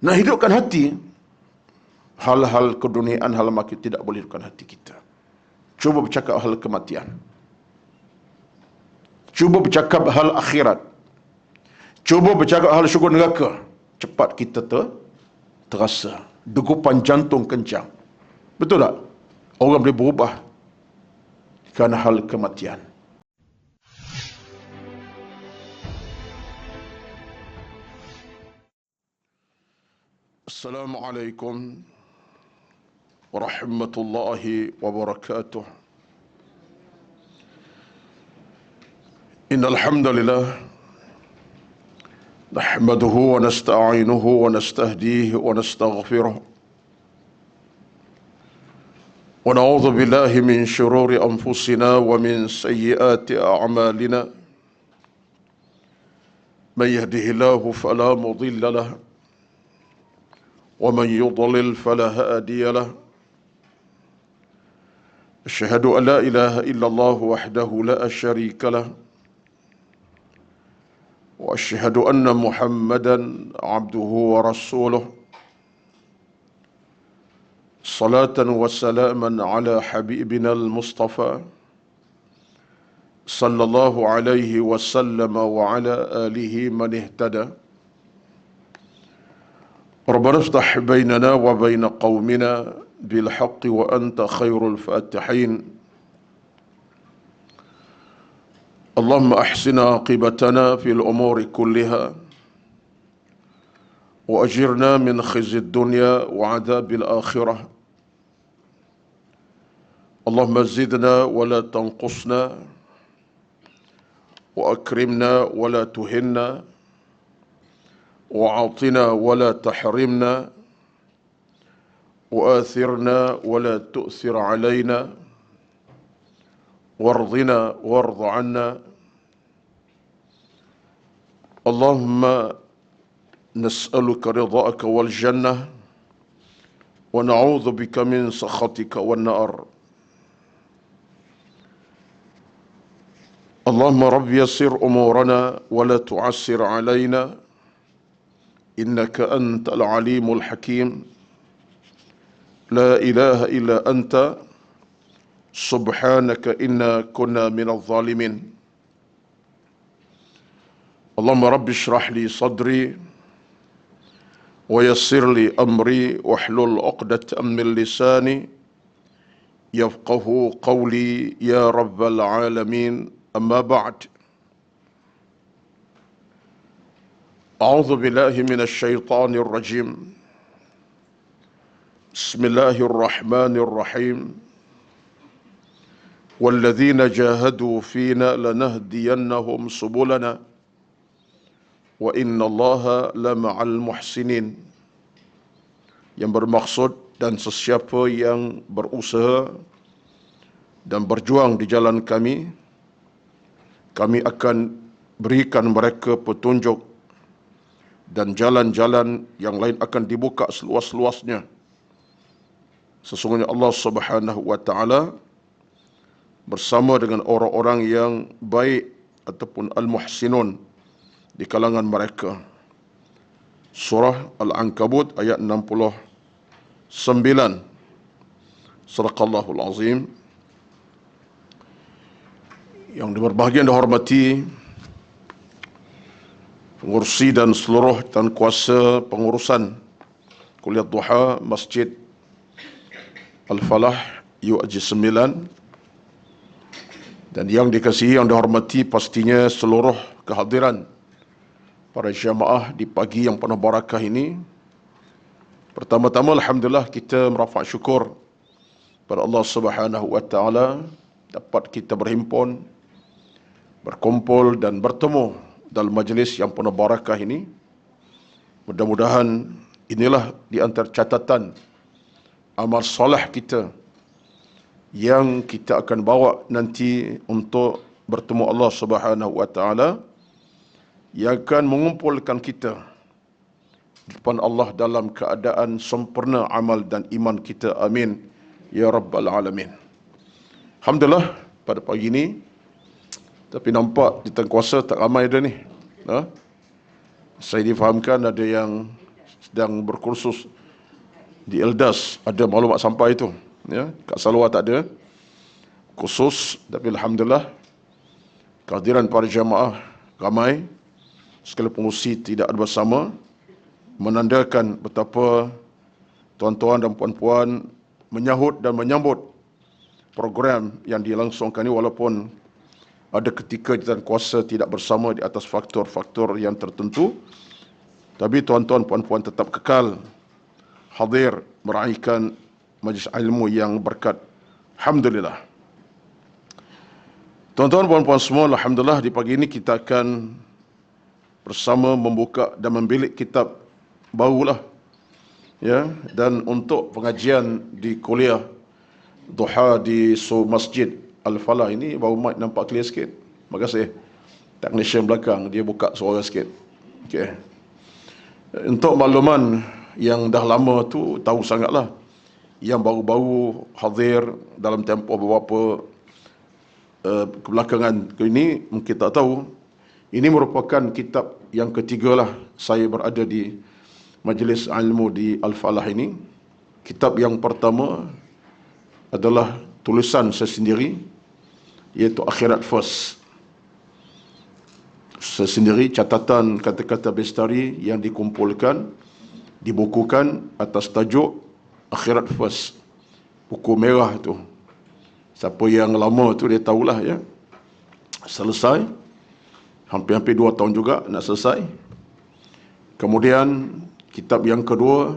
Nak hidupkan hati, hal-hal keduniaan, hal makin tidak boleh hidupkan hati kita. Cuba bercakap hal kematian. Cuba bercakap hal akhirat. Cuba bercakap hal syurga neraka. Cepat kita terasa degupan jantung kencang. Betul tak? Orang boleh berubah kerana hal kematian. Assalamualaikum warahmatullahi wabarakatuh. Innal hamdalillah nahmaduhu wa nasta'inuhu wa nastahdihi wa nastaghfiruh. Wa na'udzu billahi min shururi anfusina wa min sayyiati a'malina. Man yahdihillahu fala mudilla lahu wa man yudlil fala hadiya lahu. Asyhadu an la ilaha illallah wahdahu la syarika lahu. وأشهد أن محمدا عبده ورسوله صلاة وسلاما على حبيبنا المصطفى صلى الله عليه وسلم وعلى آله من اهتدى. ربنا افتح بيننا وبين قومنا بالحق وأنت خير الفاتحين. اللهم أحسن عاقبتنا في الأمور كلها وأجرنا من خزي الدنيا وعذاب الآخرة. اللهم زدنا ولا تنقصنا وأكرمنا ولا تهنا وأعطنا ولا تحرمنا وآثرنا ولا تؤثر علينا وارضنا وارض عنا. اللهم نسألك رضاك والجنة ونعوذ بك من سخطك والنار. اللهم رب يسر أمورنا ولا تعسر علينا إنك أنت العليم الحكيم. لا إله إلا أنت سبحانك إنا كنا من الظالمين. اللهم رب اشرح لي صدري ويسر لي أمري واحلل عقدة من لساني يفقه قولي يا رب العالمين. أما بعد، أعوذ بالله من الشيطان الرجيم. بسم الله الرحمن الرحيم. والذين جاهدوا فينا لنهدينهم سبلنا وإن الله لمع المحسنين. Yang bermaksud, dan sesiapa yang berusaha dan berjuang di jalan kami, kami akan berikan mereka petunjuk dan jalan-jalan yang lain akan dibuka seluas-luasnya. Sesungguhnya Allah Subhanahu wa taala bersama dengan orang-orang yang baik ataupun al-muhsinun di kalangan mereka. Surah Al-Ankabut ayat 69. Sadaqallahul Azim. Yang berbahagia dan dihormati pengurusi dan seluruh dan kuasa pengurusan Kuliah Duha Masjid Al-Falah UAJ 9, dan yang dikasihi, yang dihormati pastinya seluruh kehadiran para jamaah di pagi yang penuh barakah ini. Pertama-tama, alhamdulillah, kita merafak syukur pada Allah Subhanahu wa taala dapat kita berhimpun, berkumpul dan bertemu dalam majlis yang penuh barakah ini. Mudah-mudahan inilah di antara catatan amal soleh kita yang kita akan bawa nanti untuk bertemu Allah Subhanahu wa taala, yang akan mengumpulkan kita di depan Allah dalam keadaan sempurna amal dan iman kita. Amin ya rabbal alamin. Alhamdulillah, pada pagi ini, tapi nampak di tengah kuasa tak ramai dah ni. Saya difahamkan ada yang sedang berkursus di Eldas, ada maklumat sampai itu. Ya, kat Salwa tak ada kursus, tapi alhamdulillah kehadiran para jamaah ramai, segala pengurusi tidak ada bersama, menandakan betapa tuan-tuan dan puan-puan menyahut dan menyambut program yang dilangsungkan ini, walaupun ada ketika di kuasa tidak bersama di atas faktor-faktor yang tertentu, tapi tuan-tuan puan-puan tetap kekal hadir meraihkan majlis ilmu yang berkat. Alhamdulillah. Tuan-tuan puan-puan semua, alhamdulillah di pagi ini kita akan bersama membuka dan membilik kitab barulah, ya, dan untuk pengajian di kuliah duha di Masjid Al-Falah ini baru mic nampak clear sikit. Terima kasih technician belakang, dia buka suara sikit. Okey. Untuk makluman yang dah lama tu tahu sangatlah, yang baru-baru hadir dalam tempoh beberapa kebelakangan ini mungkin tak tahu, ini merupakan kitab yang ketiga lah saya berada di majlis ilmu di Al-Falah ini. Kitab yang pertama adalah tulisan saya sendiri, iaitu Akhirat First. Saya sendiri, catatan kata-kata Bestari yang dikumpulkan, dibukukan atas tajuk Akhirat First. Buku merah tu. Siapa yang lama tu dia tahulah, ya. Selesai. Hampir-hampir 2 tahun juga nak selesai. Kemudian kitab yang kedua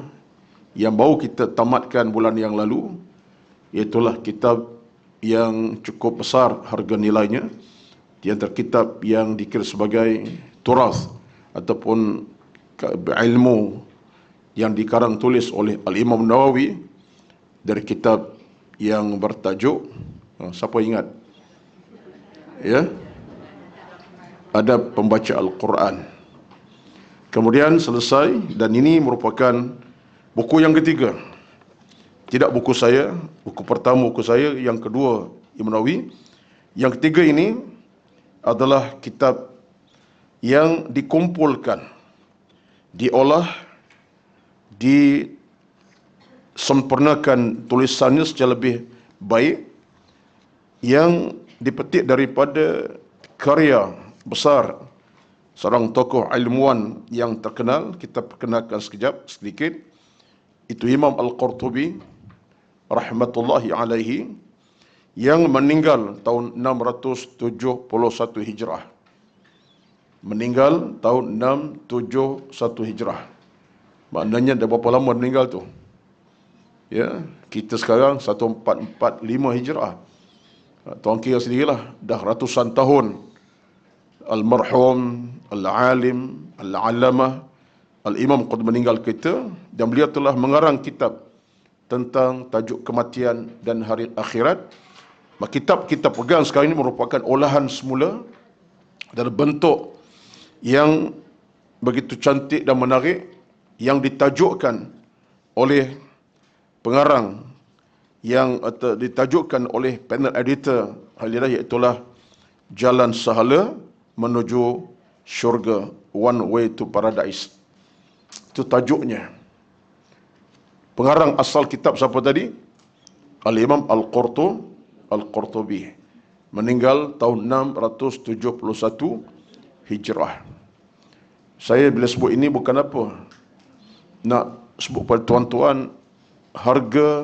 yang baru kita tamatkan bulan yang lalu, iaitulah kitab yang cukup besar harga nilainya, di antara kitab yang dikira sebagai turath ataupun ilmu yang dikarang tulis oleh Al-Imam Nawawi, dari kitab yang bertajuk, siapa ingat? Ya, Adab Pembaca Al-Quran. Kemudian selesai, dan ini merupakan buku yang ketiga. Tidak buku saya, buku pertama buku saya, yang kedua Imam Nawawi. Yang ketiga ini adalah kitab yang dikumpulkan, diolah, disempurnakan tulisannya secara lebih baik, yang dipetik daripada karya besar seorang tokoh ilmuwan yang terkenal. Kita perkenalkan sedikit, itu Imam Al-Qurtubi rahmatullahi alaihi, yang meninggal tahun 671 Hijrah. Meninggal tahun 671 Hijrah. Maknanya dah berapa lama meninggal tu? Ya, kita sekarang 1445 Hijrah. Tuan kira sendirilah, dah ratusan tahun almarhum, al-alim, al-alamah Al-Imam Qurtubi meninggal kita, dan beliau telah mengarang kitab tentang tajuk kematian dan hari akhirat. Kitab kita pegang sekarang ini merupakan olahan semula dalam bentuk yang begitu cantik dan menarik, yang ditajukkan oleh pengarang, yang ditajukkan oleh panel editor Halirah, iaitulah Jalan Sahala Menuju Syurga, One Way to Paradise. Itu tajuknya. Pengarang asal kitab siapa tadi? Al-Imam Al-Qurtubi. Meninggal tahun 671 Hijrah. Saya bila sebut ini bukan apa, nak sebut pada tuan-tuan harga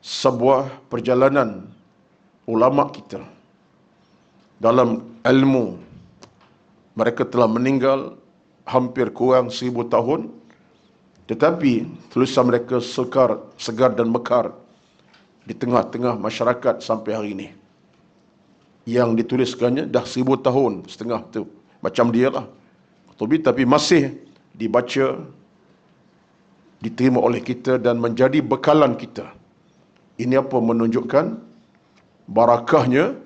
sebuah perjalanan ulama kita dalam ilmu. Mereka telah meninggal hampir kurang 1000 tahun, tetapi tulisan mereka segar dan mekar di tengah-tengah masyarakat sampai hari ini. Yang dituliskannya dah 1000 tahun setengah tu, macam dia lah, tapi masih dibaca, diterima oleh kita dan menjadi bekalan kita. Ini apa? Menunjukkan barakahnya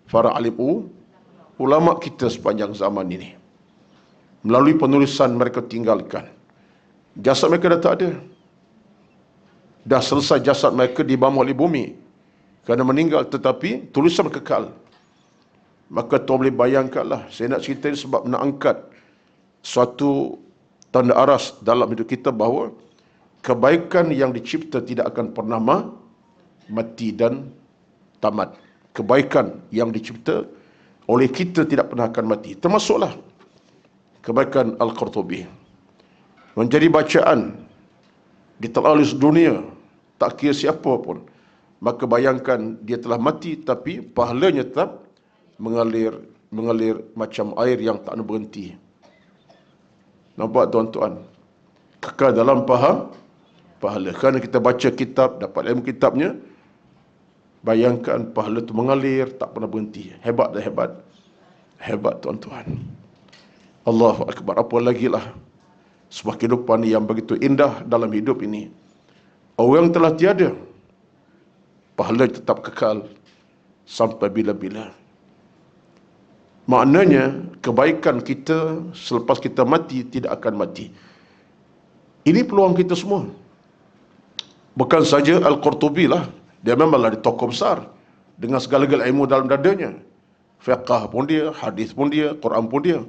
para alim ulama kita sepanjang zaman ini. Melalui penulisan mereka tinggalkan. Jasad mereka dah tak ada. Dah selesai jasad mereka dibawa oleh bumi kerana meninggal, tetapi tulisan kekal. Maka tuan boleh bayangkanlah, saya nak cerita ini sebab nak angkat suatu tanda aras dalam hidup kita bahawa kebaikan yang dicipta tidak akan pernah mati dan tamat. Kebaikan yang dicipta oleh kita tidak pernah akan mati. Termasuklah kebaikan Al-Qurtubi. Menjadi bacaan di telah dunia, tak kira siapa pun. Maka bayangkan dia telah mati tapi pahalanya tetap mengalir macam air yang tak nak berhenti. Nampak tuan-tuan? Kekal dalam pahala. Kerana kita baca kitab, dapat ilmu kitabnya, bayangkan pahala itu mengalir, tak pernah berhenti. Hebat dah hebat. Hebat tuan-tuan. Allahu Akbar. Apa lagi lah sebuah kehidupan yang begitu indah dalam hidup ini. Orang telah tiada, pahala tetap kekal sampai bila-bila. Maknanya kebaikan kita selepas kita mati tidak akan mati. Ini peluang kita semua. Bukan saja Al-Qurtubi lah, dia memanglah tokoh besar dengan segala-gala ilmu dalam dadanya. Fiqh pun dia, hadis pun dia, Quran pun dia.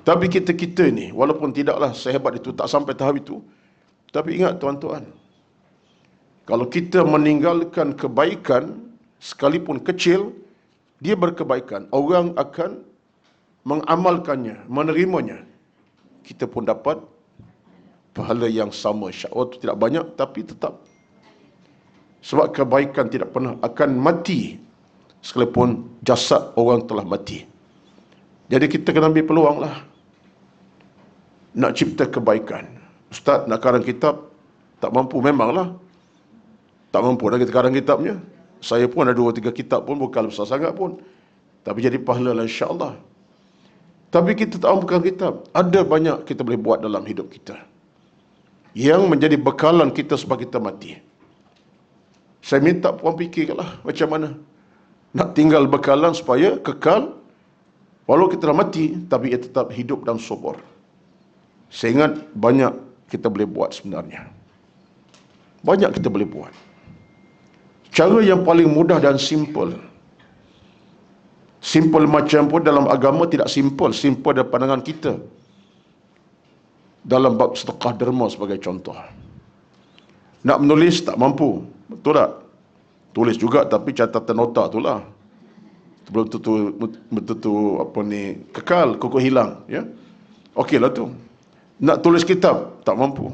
Tapi kita ni, walaupun tidaklah sehebat itu, tak sampai tahap itu, tapi ingat tuan-tuan, kalau kita meninggalkan kebaikan, sekalipun kecil, dia berkebaikan. Orang akan mengamalkannya, menerimanya. Kita pun dapat pahala yang sama. InsyaAllah itu tidak banyak, tapi tetap. Sebab kebaikan tidak pernah akan mati, sekalipun jasad orang telah mati. Jadi kita kena ambil peluang lah. Nak cipta kebaikan. Ustaz nak karang kitab, tak mampu memanglah. Tak mampu dah kita karang kitabnya. Saya pun ada 2-3 kitab pun, bukan besar sangat pun. Tapi jadi pahala lah insyaAllah. Tapi kita tak mampu karang kitab. Ada banyak kita boleh buat dalam hidup kita, yang menjadi bekalan kita sebab kita mati. Saya minta puan fikirlah macam mana nak tinggal bekalan supaya kekal. Walau kita dah mati, tapi ia tetap hidup dan subur. Saya ingat banyak kita boleh buat sebenarnya. Banyak kita boleh buat. Cara yang paling mudah dan simple. Simple macam pun dalam agama tidak simple. Simple dari pandangan kita. Dalam bab sedekah derma sebagai contoh. Nak menulis tak mampu. Betul tak? Tulis juga tapi catatan nota tu lah. Belum tentu apa ni kekal, kukuh hilang, ya. Okeylah tu. Nak tulis kitab tak mampu.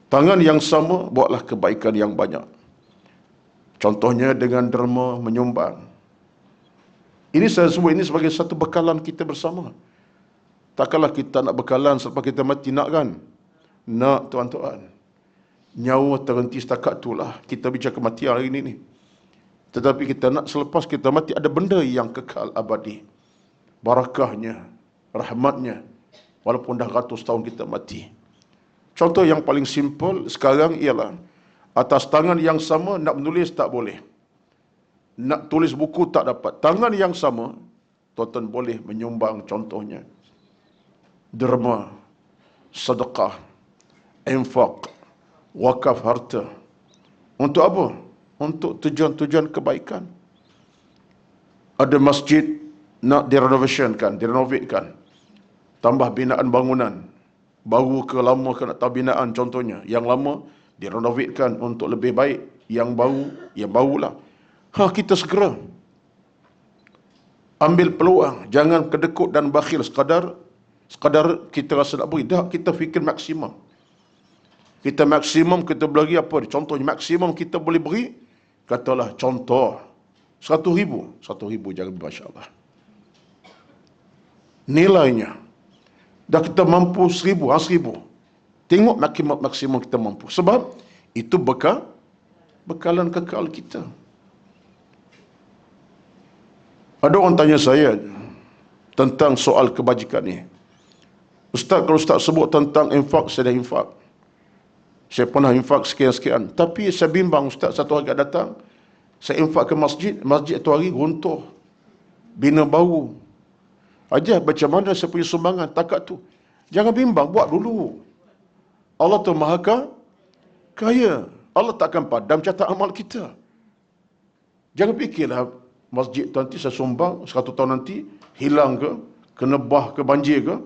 Tangan yang sama buatlah kebaikan yang banyak. Contohnya dengan derma menyumbang. Ini saya sebut ini sebagai satu bekalan kita bersama. Takkanlah kita nak bekalan selepas kita mati, nak kan? Nak tuan-tuan. Nyawa terhenti setakat itulah. Kita bicara kematian hari ini ni. Tetapi kita nak selepas kita mati ada benda yang kekal abadi. Barakahnya, rahmatnya. Walaupun dah ratus tahun kita mati. Contoh yang paling simple sekarang ialah atas tangan yang sama nak menulis tak boleh. Nak tulis buku tak dapat. Tangan yang sama, tuan-tuan boleh menyumbang contohnya. Derma, sedekah, infak, wakaf harta. Untuk apa? Untuk tujuan-tujuan kebaikan. Ada masjid nak direnovationkan, direnovatekan. Tambah binaan bangunan. Baru ke lama ke nak tahu binaan contohnya. Yang lama direnovatekan untuk lebih baik. Yang baru, yang barulah. Kita segera ambil peluang. Jangan kedekut dan bakhil sekadar kita rasa nak beri. Dah, kita fikir maksimum. Kita maksimum kita beri apa? Contohnya maksimum kita boleh beri, katalah contoh 1,000. 1,000 jangan Masya Allah. Nilainya dah kita mampu 1,000, 1,000. Tengok maksimum kita mampu. Sebab itu bekalan kekal kita. Ada orang tanya saya tentang soal kebajikan ni. Ustaz, kalau Ustaz sebut tentang infak, saya dah infak. Saya pernah infak sekian-sekian. Tapi saya bimbang Ustaz, satu hari datang, saya infak ke masjid, masjid tu hari runtuh. Bina baru. Ajar macam mana saya punya sumbangan, takat tu. Jangan bimbang, buat dulu. Allah tu maha kaya. Allah takkan padam catat amal kita. Jangan fikirlah masjid tu nanti saya sumbang 100 tahun nanti hilang ke, kena bah ke banjir ke.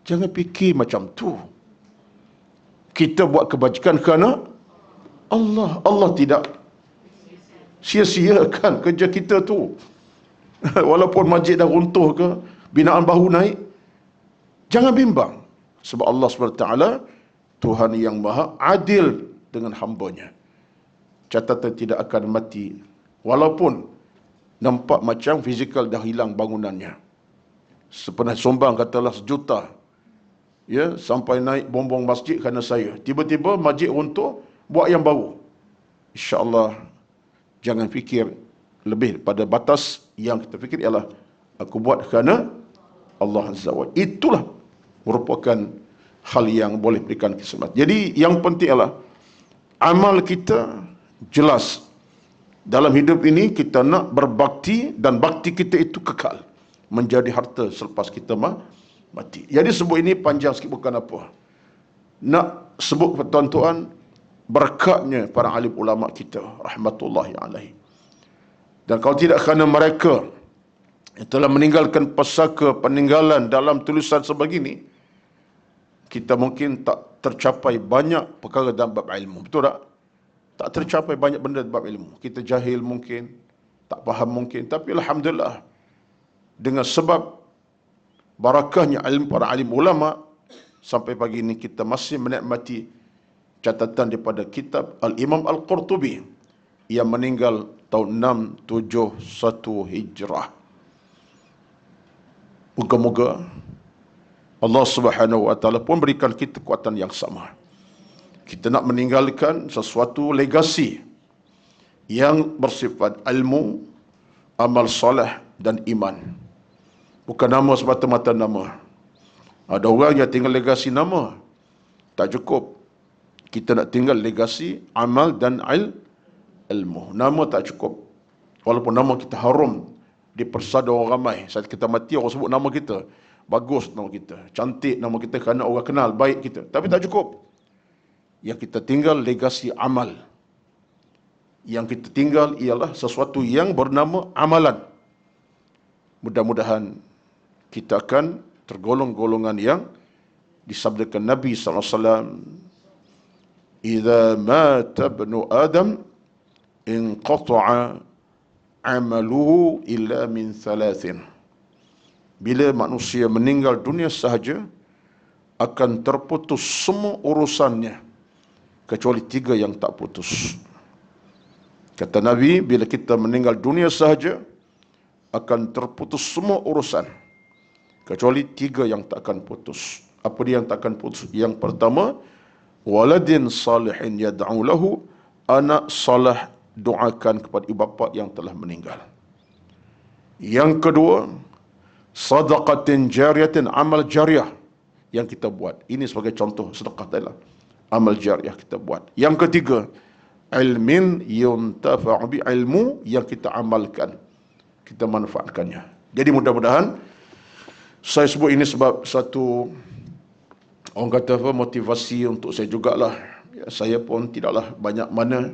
Jangan fikir macam tu. Kita buat kebajikan kerana Allah. Allah tidak sia-siakan kerja kita tu. Walaupun masjid dah runtuh ke, binaan baru naik, jangan bimbang. Sebab Allah SWT Tuhan yang maha adil dengan hambanya. Catatan tidak akan mati. Walaupun nampak macam fizikal dah hilang bangunannya. Sepernah sombang katalah 1 juta. Ya, sampai naik bombong masjid kerana saya. Tiba-tiba masjid runtuh, buat yang baru. InsyaAllah, jangan fikir lebih pada batas yang kita fikir ialah aku buat kerana Allah Azza wa Jalla. Itulah merupakan hal yang boleh berikan keselamatan. Jadi yang penting ialah amal kita jelas. Dalam hidup ini kita nak berbakti dan bakti kita itu kekal. Menjadi harta selepas kita mati. Jadi sebut ini panjang sikit bukan apa. Nak sebut kepada tuan-tuan berkatnya para alim ulama kita rahmatullahi alaihi. Dan kalau tidak kerana mereka yang telah meninggalkan pesaka peninggalan dalam tulisan sebegini, kita mungkin tak tercapai banyak perkara dalam bab ilmu. Betul tak? Tak tercapai banyak benda dalam bab ilmu. Kita jahil mungkin, tak faham mungkin. Tapi alhamdulillah, dengan sebab barakahnya ilmu para alim ulama, sampai pagi ini kita masih menikmati catatan daripada kitab Al-Imam Al-Qurtubi yang meninggal tahun 671 Hijrah. Moga-moga Allah Subhanahu wa taala pun berikan kita kekuatan yang sama. Kita nak meninggalkan sesuatu legasi yang bersifat ilmu, amal soleh dan iman. Bukan nama semata-mata nama. Ada orang yang tinggal legasi nama, tak cukup. Kita nak tinggal legasi amal dan ilmu. Nama tak cukup. Walaupun nama kita harum di persada orang ramai. Saat kita mati, orang sebut nama kita. Bagus nama kita. Cantik nama kita kerana orang kenal baik kita. Tapi tak cukup. Yang kita tinggal legasi amal. Yang kita tinggal ialah sesuatu yang bernama amalan. Mudah-mudahan kita akan tergolong-golongan yang disabdakan Nabi SAW. Idza mata ibnu Adam inqata'a amaluhu illa min thalathin. Bila manusia meninggal dunia sahaja, akan terputus semua urusannya kecuali 3 yang tak putus. Kata Nabi, bila kita meninggal dunia sahaja, akan terputus semua urusan kecuali 3 yang tak akan putus. Apa dia yang tak akan putus? Yang pertama, waladin salihin yad'u lahu, anak salih doakan kepada ibu bapa yang telah meninggal. Yang kedua, sadaqatin jariyatin, amal jariah yang kita buat. Ini sebagai contoh sedekah tadi lah. Amal jariah kita buat. Yang ketiga, ilmin yuntafa'u bi, ilmu yang kita amalkan, kita manfaatkannya. Jadi mudah-mudahan saya sebut ini sebab satu, orang kata apa, motivasi untuk saya jugalah. Ya, saya pun tidaklah banyak mana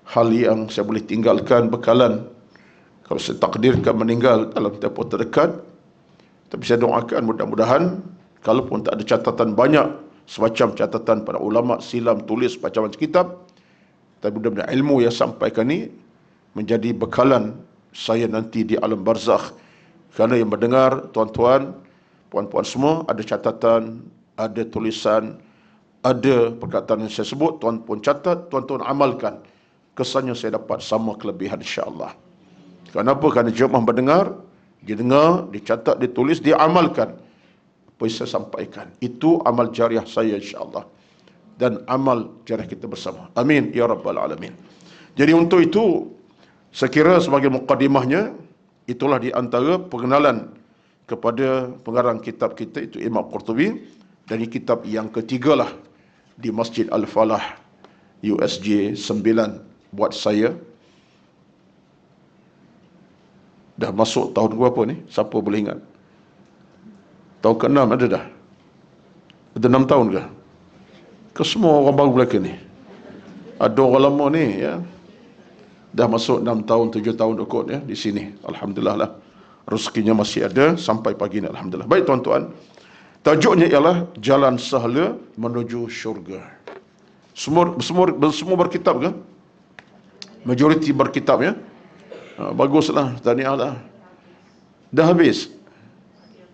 hal yang saya boleh tinggalkan bekalan kalau saya takdirkan meninggal dalam tempoh terdekat. Tapi saya doakan mudah-mudahan, kalaupun tak ada catatan banyak semacam catatan para ulama silam tulis macam-macam kitab, tapi mudah-mudahan ilmu yang sampaikan ini menjadi bekalan saya nanti di alam barzakh. Kerana yang mendengar, tuan-tuan, puan-puan semua, ada catatan, ada tulisan, ada perkataan yang saya sebut, tuan pun catat, tuan-tuan amalkan. Kesannya saya dapat sama kelebihan insya-Allah. Kenapa? Kerana jemaah mendengar, dia dengar, dicatat, ditulis, dia amalkan apa yang saya sampaikan. Itu amal jariah saya insya-Allah. Dan amal jariah kita bersama. Amin ya rabbal alamin. Jadi untuk itu, saya kira sebagai mukadimahnya, itulah di antara pengenalan kepada pengarang kitab kita, itu Imam Qurtubi. Dari kitab yang ketiga lah di Masjid Al-Falah USJ 9 buat saya. Dah masuk tahun berapa ni? Siapa boleh ingat? Tahun ke-6 ada dah? Ada 6 tahun ke? Ke semua orang baru belaka ni? Ada orang lama ni ya. Dah masuk 6 tahun, 7 tahun kot ya di sini. Alhamdulillah lah. Rezekinya masih ada sampai pagi ni, alhamdulillah. Baik tuan-tuan, Tajuknya ialah Jalan Sahala Menuju Syurga. Semua berkitab ke? Majoriti berkitab ya. Baguslah, tahniah lah. Dah habis.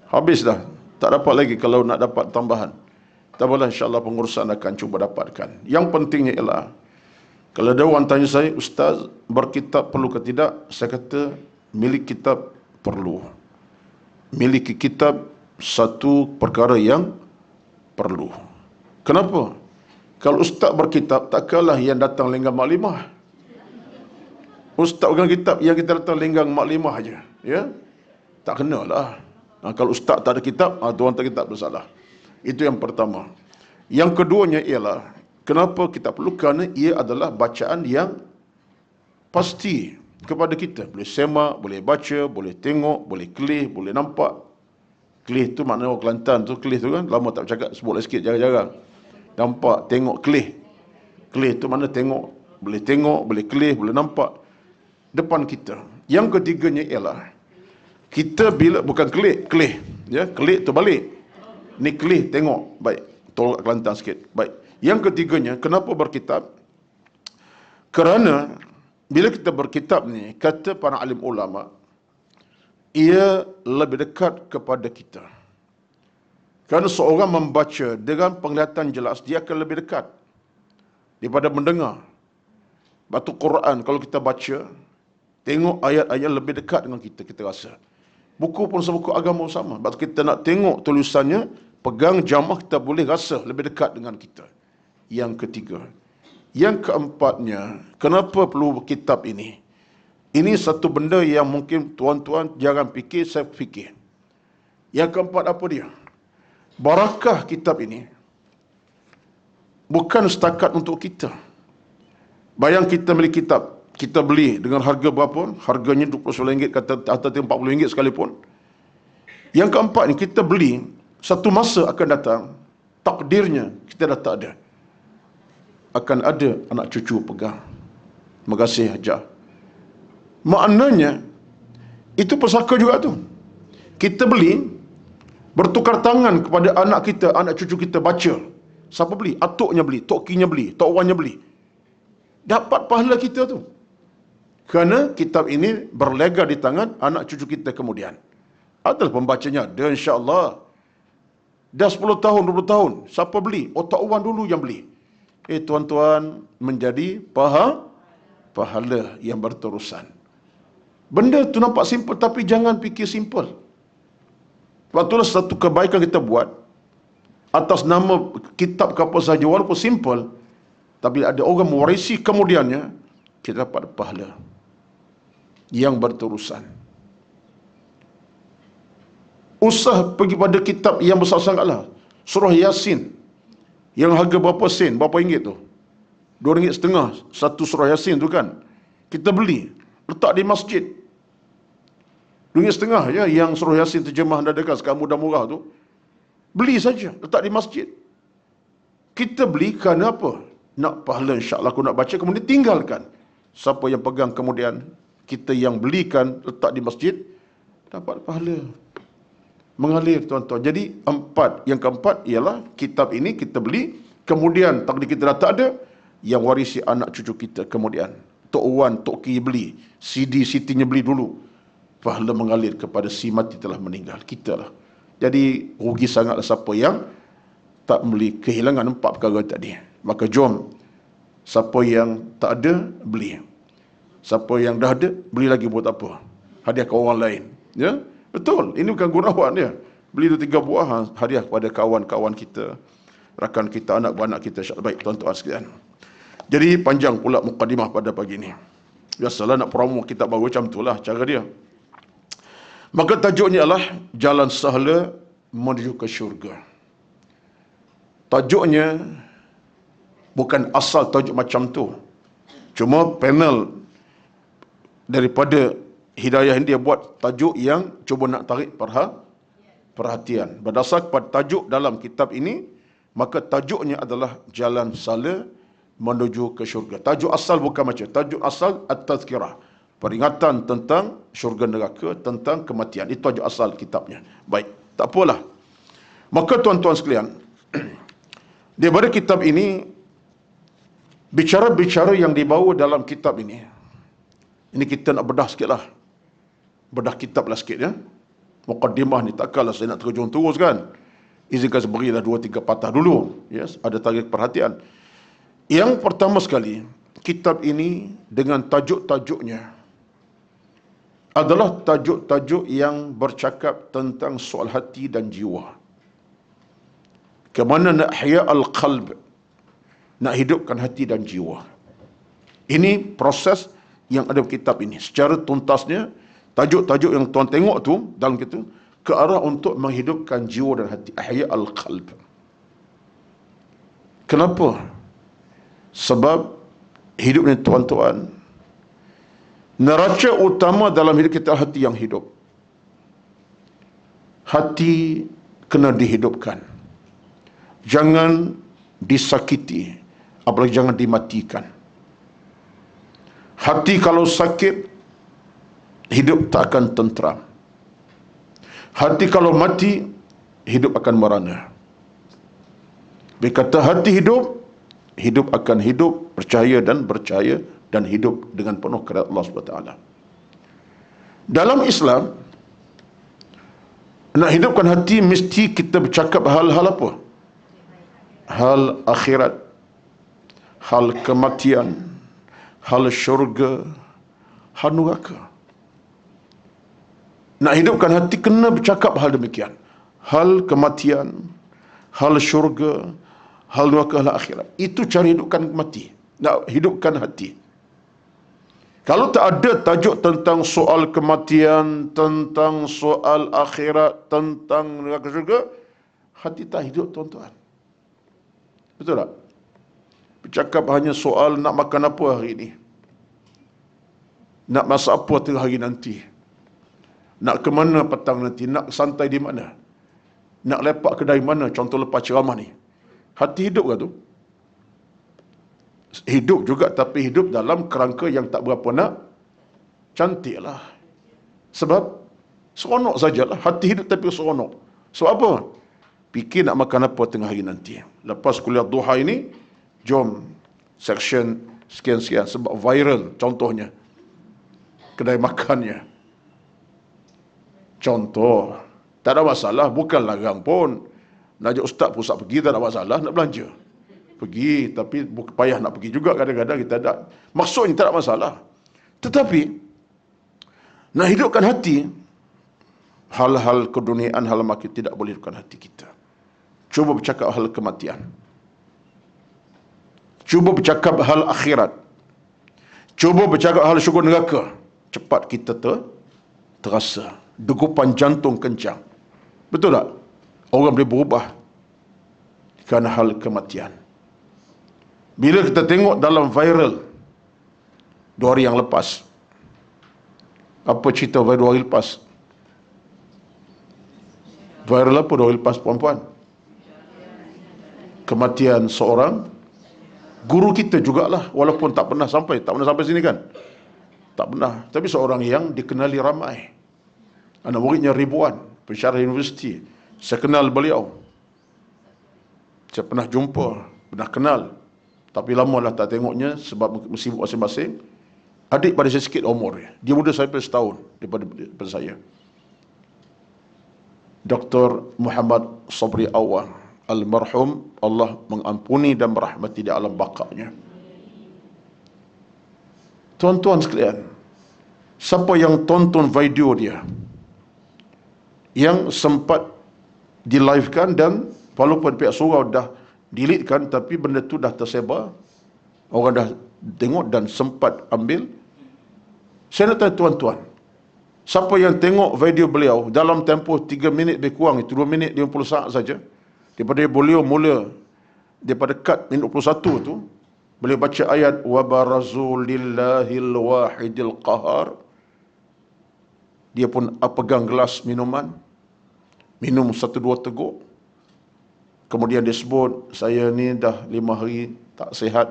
Habis dah. Tak dapat lagi kalau nak dapat tambahan. Tak apalah, insyaAllah pengurusan akan cuba dapatkan. Yang pentingnya ialah, kalau ada orang tanya saya, Ustaz, berkitab perlu ke tidak? Saya kata, milik kitab perlu. Miliki kitab satu perkara yang perlu. Kenapa? Kalau Ustaz berkitab, tak kalah yang datang lenggang maklimah. Ustaz pegang kitab, yang kita datang lenggang maklimah aja, ya? Tak kena lah. Kalau Ustaz tak ada kitab, tuan tak kitab bersalah. Itu yang pertama. Yang keduanya ialah, kenapa kita perlu? Kerana ia adalah bacaan yang pasti kepada kita. Boleh semak, boleh baca, boleh tengok, boleh kelih, boleh nampak. Kelih tu maknanya orang Kelantan tu, kelih tu kan, lama tak bercakap, sebutlah sikit jarang-jarang. Nampak, tengok, kelih. Kelih tu mana tengok, boleh kelih, boleh nampak depan kita. Yang ketiganya ialah, kita bila bukan kelih, ya, kelih tu balik. Ni kelih tengok, baik. Tolak Kelantan sikit. Baik. Yang ketiganya, kenapa berkitab? Kerana bila kita berkitab ni, kata para alim ulama, ia lebih dekat kepada kita. Kerana seorang membaca dengan penglihatan jelas, dia akan lebih dekat daripada mendengar. Batu Quran, kalau kita baca, tengok ayat-ayat lebih dekat dengan kita, kita rasa. Buku pun sebuku agama sama. Sebab kita nak tengok tulisannya, pegang jamah, kita boleh rasa lebih dekat dengan kita. Yang ketiga. Yang keempatnya, kenapa perlu kitab ini? Ini satu benda yang mungkin tuan-tuan jarang fikir, saya fikir. Yang keempat apa dia? Barakah kitab ini bukan setakat untuk kita. Bayang kita beli kitab, kita beli dengan harga berapa? Harganya RM29, kata RM40 sekalipun. Yang keempat ni, kita beli, satu masa akan datang, takdirnya kita dah tak ada. Akan ada anak cucu pegang. Terima kasih Hajah. Maknanya, itu pesaka juga tu. Kita beli, bertukar tangan kepada anak kita, anak cucu kita baca. Siapa beli? Atuknya beli, tokinya beli, tok wannya beli. Dapat pahala kita tu. Kerana kitab ini berlega di tangan anak cucu kita kemudian. Adalah pembacanya, dia insya-Allah. Dah 10 tahun, 20 tahun, siapa beli? Tok wan dulu yang beli. Tuan-tuan, menjadi pahala yang berterusan. Benda tu nampak simple, tapi jangan fikir simple. Sebab itulah satu kebaikan kita buat atas nama kitab ke apa sahaja, walaupun simple, tapi ada orang mewarisi kemudiannya, kita dapat pahala yang berterusan. Usah pergi pada kitab yang besar sangatlah. Surah Yasin, yang harga berapa sen, berapa ringgit tu? RM2.50 satu surah Yasin tu kan. Kita beli, letak di masjid. RM2.50 ya, yang surah Yasin terjemah dadakan sekarang mudah murah tu. Beli saja, letak di masjid. Kita beli kerana apa? Nak pahala, insya-Allah aku nak baca, kemudian tinggalkan. Siapa yang pegang kemudian, kita yang belikan, letak di masjid, dapat pahala. Mengalir tuan-tuan. Jadi yang keempat ialah kitab ini kita beli, kemudian takdir kita dah tak ada, yang warisi anak cucu kita kemudian. Tok Wan, Tok Ki beli, CD-nya beli dulu. Pahala mengalir kepada si mati telah meninggal, kita lah. Jadi rugi sangatlah siapa yang tak beli, kehilangan 4 perkara tadi. Maka jom, siapa yang tak ada, beli. Siapa yang dah ada, beli lagi buat apa? Hadiah ke orang lain. Ya? Betul, ini bukan gurauan dia. Beli 2-3 buah, hadiah kepada kawan-kawan kita, rakan kita, anak-anak kita. Baik tuan-tuan sekalian. Jadi panjang pula mukadimah pada pagi ini. Biasalah nak promo kitab baru macam itulah cara dia. Maka tajuknya adalah Jalan Sahala Menuju ke Syurga. Tajuknya bukan asal tajuk macam tu. Cuma panel daripada Hidayah ini dia buat tajuk yang cuba nak tarik perhatian. Berdasar kepada tajuk dalam kitab ini, maka tajuknya adalah Jalan Sahala Menuju ke Syurga. Tajuk asal bukan macam. Tajuk asal At-Tazkirah. Peringatan tentang syurga neraka, tentang kematian. Itu tajuk asal kitabnya. Baik, tak apalah. Maka tuan-tuan sekalian, daripada kitab ini, bicara-bicara yang dibawa dalam kitab ini kita nak bedah sikit lah. Bedah kitab lah sikit ya. Muqaddimah ni takkanlah saya nak terjun terus kan. Izinkan saya berilah 2-3 patah dulu. Yes, ada tarik perhatian. Yang pertama sekali, kitab ini dengan tajuk-tajuknya adalah tajuk-tajuk yang bercakap tentang soal hati dan jiwa. Kemana nak ihya al-qalb, nak hidupkan hati dan jiwa. Ini proses yang ada di kitab ini. Secara tuntasnya, tajuk-tajuk yang tuan tengok tu dalam kita ke arah untuk menghidupkan jiwa dan hati. Ihya al-qalb. Kenapa? Sebab hidup ni tuan-tuan, neraca utama dalam hidup kita hati yang hidup. Hati kena dihidupkan. Jangan disakiti, apalagi jangan dimatikan. Hati kalau sakit, hidup tak akan tentram. Hati kalau mati, hidup akan merana. Bila kata hati hidup, hidup akan hidup, percaya dan hidup dengan penuh kepada Allah SWT. Dalam Islam, nak hidupkan hati mesti kita bercakap hal-hal apa? Hal akhirat, hal kematian, hal syurga, hal neraka. Nak hidupkan hati kena bercakap hal demikian. Hal kematian, hal syurga, hal neraka, hal akhirat. Itu cara hidupkan mati. Nak hidupkan hati. Kalau tak ada tajuk tentang soal kematian, tentang soal akhirat, tentang neraka syurga, hati tak hidup tuan-tuan. Betul tak? Bercakap hanya soal nak makan apa hari ini, nak masak apa tengah hari nanti, nak ke mana petang nanti, nak santai di mana, nak lepak kedai mana, contoh lepas ceramah ni. Hati hidup ke tu? Hidup juga, tapi hidup dalam kerangka yang tak berapa nak cantik lah. Sebab seronok sajalah. Hati hidup tapi seronok. Sebab apa? Fikir nak makan apa tengah hari nanti. Lepas kuliah duha ini, jom section sekian-sekian. Sebab viral contohnya. Kedai makannya. Contoh. Tak ada masalah. Bukan larang pun. Nak ajak ustaz pusat pergi, tak ada masalah. Nak belanja. Pergi, tapi payah nak pergi juga kadang-kadang kita ada. Maksudnya tak ada masalah. Tetapi, nak hidupkan hati, hal-hal keduniaan, hal makin tidak boleh hidupkan hati kita. Cuba bercakap hal kematian. Cuba bercakap hal akhirat. Cuba bercakap hal syurga neraka. Cepat kita terasa. Degupan jantung kencang. Betul tak? Orang boleh berubah kerana hal kematian. Bila kita tengok dalam viral 2 hari yang lepas, apa cerita viral 2 hari lepas? Viral apa 2 hari lepas puan-puan? Kematian seorang guru kita jugalah, walaupun tak pernah sampai sini kan? Tak pernah, tapi seorang yang dikenali ramai. Anak muridnya ribuan, pensyarah universiti. Saya kenal beliau. Saya pernah jumpa, pernah kenal. Tapi lama lah tak tengoknya sebab sibuk masing-masing. Adik pada saya sikit umur. Dia muda saya setahun daripada saya. Dr. Muhammad Sabri Awang, almarhum, Allah mengampuni dan merahmati di alam bakanya. Tuan-tuan sekalian, siapa yang tonton video dia, yang sempat di-livekan dan walaupun pihak surau dah delete kan, tapi benda tu dah tersebar, orang dah tengok dan sempat ambil. Saya nak tanya tuan-tuan, siapa yang tengok video beliau dalam tempoh 3 minit lebih kurang, itu 2 minit 50 saat saja, daripada beliau mula daripada cut minit 21 tu, beliau baca ayat wa barazu lillahil wahidil qahar. Dia pun pegang gelas minuman, minum 1-2 teguk. Kemudian dia sebut, saya ni dah 5 hari tak sihat.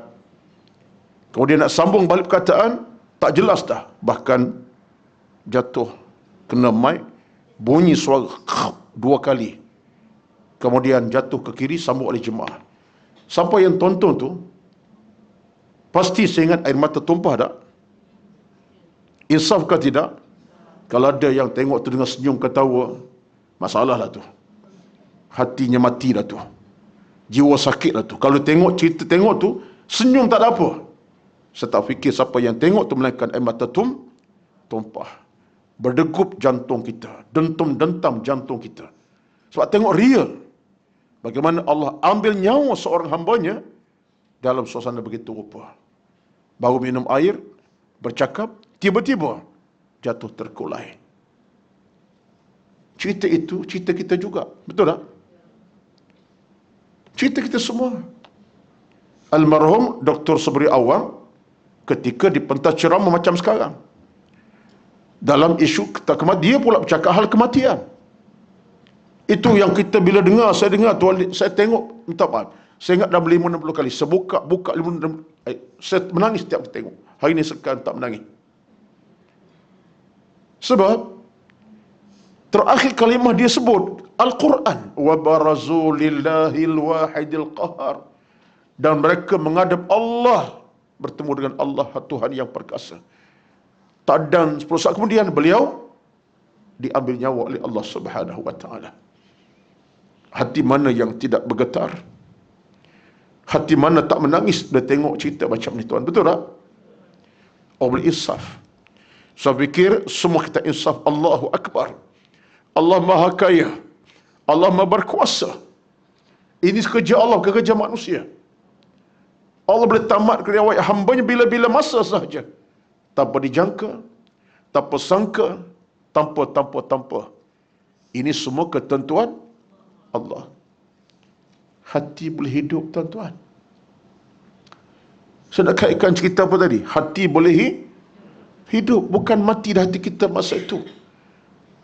Kemudian nak sambung balik perkataan, tak jelas dah. Bahkan jatuh, kena mic, bunyi suara 2 kali. kemudian jatuh ke kiri, sambung oleh jemaah. Siapa yang tonton tu, pasti saya ingat air mata tumpah tak? Insaf ke tidak? Kalau ada yang tengok tu dengan senyum ketawa, masalah lah tu. Hatinya mati lah tu. Jiwa sakit lah tu. Kalau tengok cerita tengok tu, senyum tak ada apa. Saya tak fikir siapa yang tengok tu melainkan air mata tumpah. Berdegup jantung kita. Dentum-dentam jantung kita. Sebab tengok real. Bagaimana Allah ambil nyawa seorang hambanya dalam suasana begitu rupa. Baru minum air, bercakap, tiba-tiba jatuh terkulai. Cerita itu, cerita kita juga. Betul tak? Cerita kita semua. Almarhum Dr. Sabri Awang ketika di pentas ceramah macam sekarang, dalam isu kematian, dia pula bercakap hal kematian. Itu yang kita bila dengar, saya dengar tu, saya tengok, minta maaf, saya ingat dah 50-60 kali, saya buka 50, saya menangis setiap tengok. Hari ini sekarang tak menangis. Sebab terakhir kalimah dia sebut Al-Quran, wa barazu lillahil wahidil qahar, dan mereka menghadap Allah, bertemu dengan Allah Tuhan yang perkasa. Tak dan 10 saat kemudian beliau diambil nyawa oleh Allah Subhanahu wa taala. Hati mana yang tidak bergetar? Hati mana tak menangis bila tengok cerita macam ni, tuan? Betul tak? Allah boleh insaf. Saya fikir semua kita insaf. Allahu Akbar. Allah Maha Kaya. Allah Maha Berkuasa. Ini kerja Allah, kerja manusia. Allah boleh tamat kerja hambanya bila-bila masa sahaja. Tanpa dijangka, tanpa sangka, tanpa. Ini semua ketentuan Allah. Hati boleh hidup, tuan-tuan. Saya nak kaitkan cerita apa tadi? Hati boleh hidup. Bukan mati dah hati kita masa itu.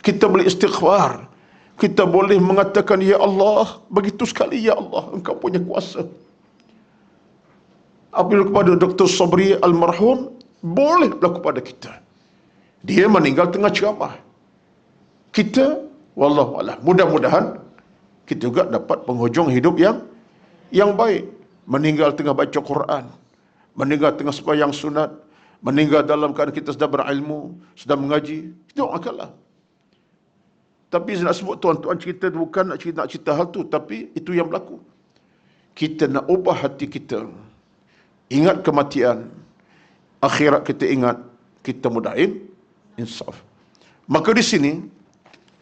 Kita boleh istighfar. Kita boleh mengatakan, Ya Allah, begitu sekali, Ya Allah, Engkau punya kuasa. Apabila kepada Dr. Sabri almarhum, boleh berlaku pada kita. Dia meninggal tengah ceramah. Kita, wallahualam, mudah-mudahan kita juga dapat penghujung hidup yang baik. Meninggal tengah baca Quran, meninggal tengah sembahyang sunat, meninggal dalam keadaan kita sedang berilmu, sedang mengaji. Itu doakanlah. Tapi saya nak sebut, tuan-tuan, cerita bukan nak cerita hal tu, tapi itu yang berlaku. Kita nak ubah hati kita. Ingat kematian, akhirat kita ingat, kita mudahin insaf. Maka di sini,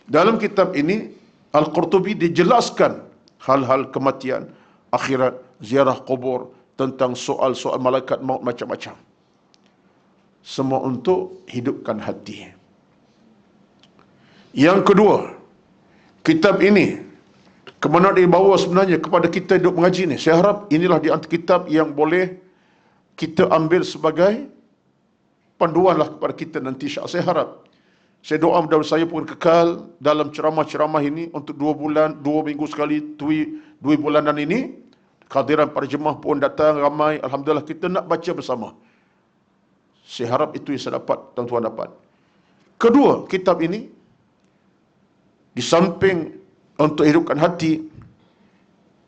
dalam kitab ini, Al-Qurtubi dijelaskan hal-hal kematian, akhirat, ziarah kubur, tentang soal-soal malaikat maut macam-macam. Semua untuk hidupkan hati. Yang kedua, kitab ini kemana dibawa sebenarnya kepada kita hidup mengaji ni. Saya harap inilah di antara kitab yang boleh kita ambil sebagai panduanlah kepada kita nanti. Saya harap, saya doa mudah saya pun kekal dalam ceramah-ceramah ini untuk 2 bulan, 2 minggu sekali, 2 bulanan ini. Kehadiran para jemaah pun datang ramai. Alhamdulillah, kita nak baca bersama. Saya harap itu yang saya dapat, tuan-tuan dapat. Kedua, kitab ini di samping untuk hidupkan hati,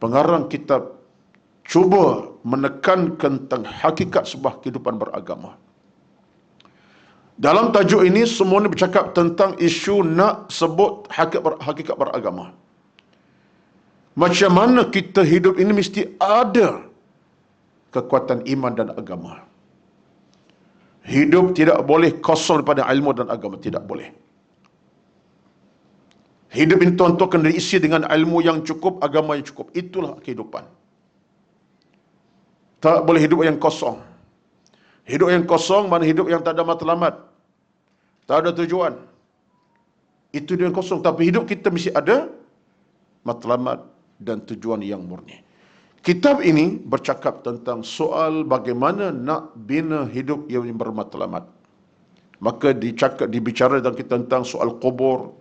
pengarang kitab cuba menekankan tentang hakikat sebuah kehidupan beragama. Dalam tajuk ini semuanya bercakap tentang isu nak sebut hakikat beragama. Macam mana kita hidup ini mesti ada kekuatan iman dan agama. Hidup tidak boleh kosong daripada ilmu dan agama, tidak boleh. Hidup ini, tuan-tuan, kena diisi dengan ilmu yang cukup, agama yang cukup. Itulah kehidupan. Tak boleh hidup yang kosong. Hidup yang kosong mana hidup yang tak ada matlamat, tak ada tujuan. Itu dia yang kosong. Tapi hidup kita mesti ada matlamat dan tujuan yang murni. Kitab ini bercakap tentang soal bagaimana nak bina hidup yang bermatlamat. Maka dibicara dalam kita tentang soal kubur,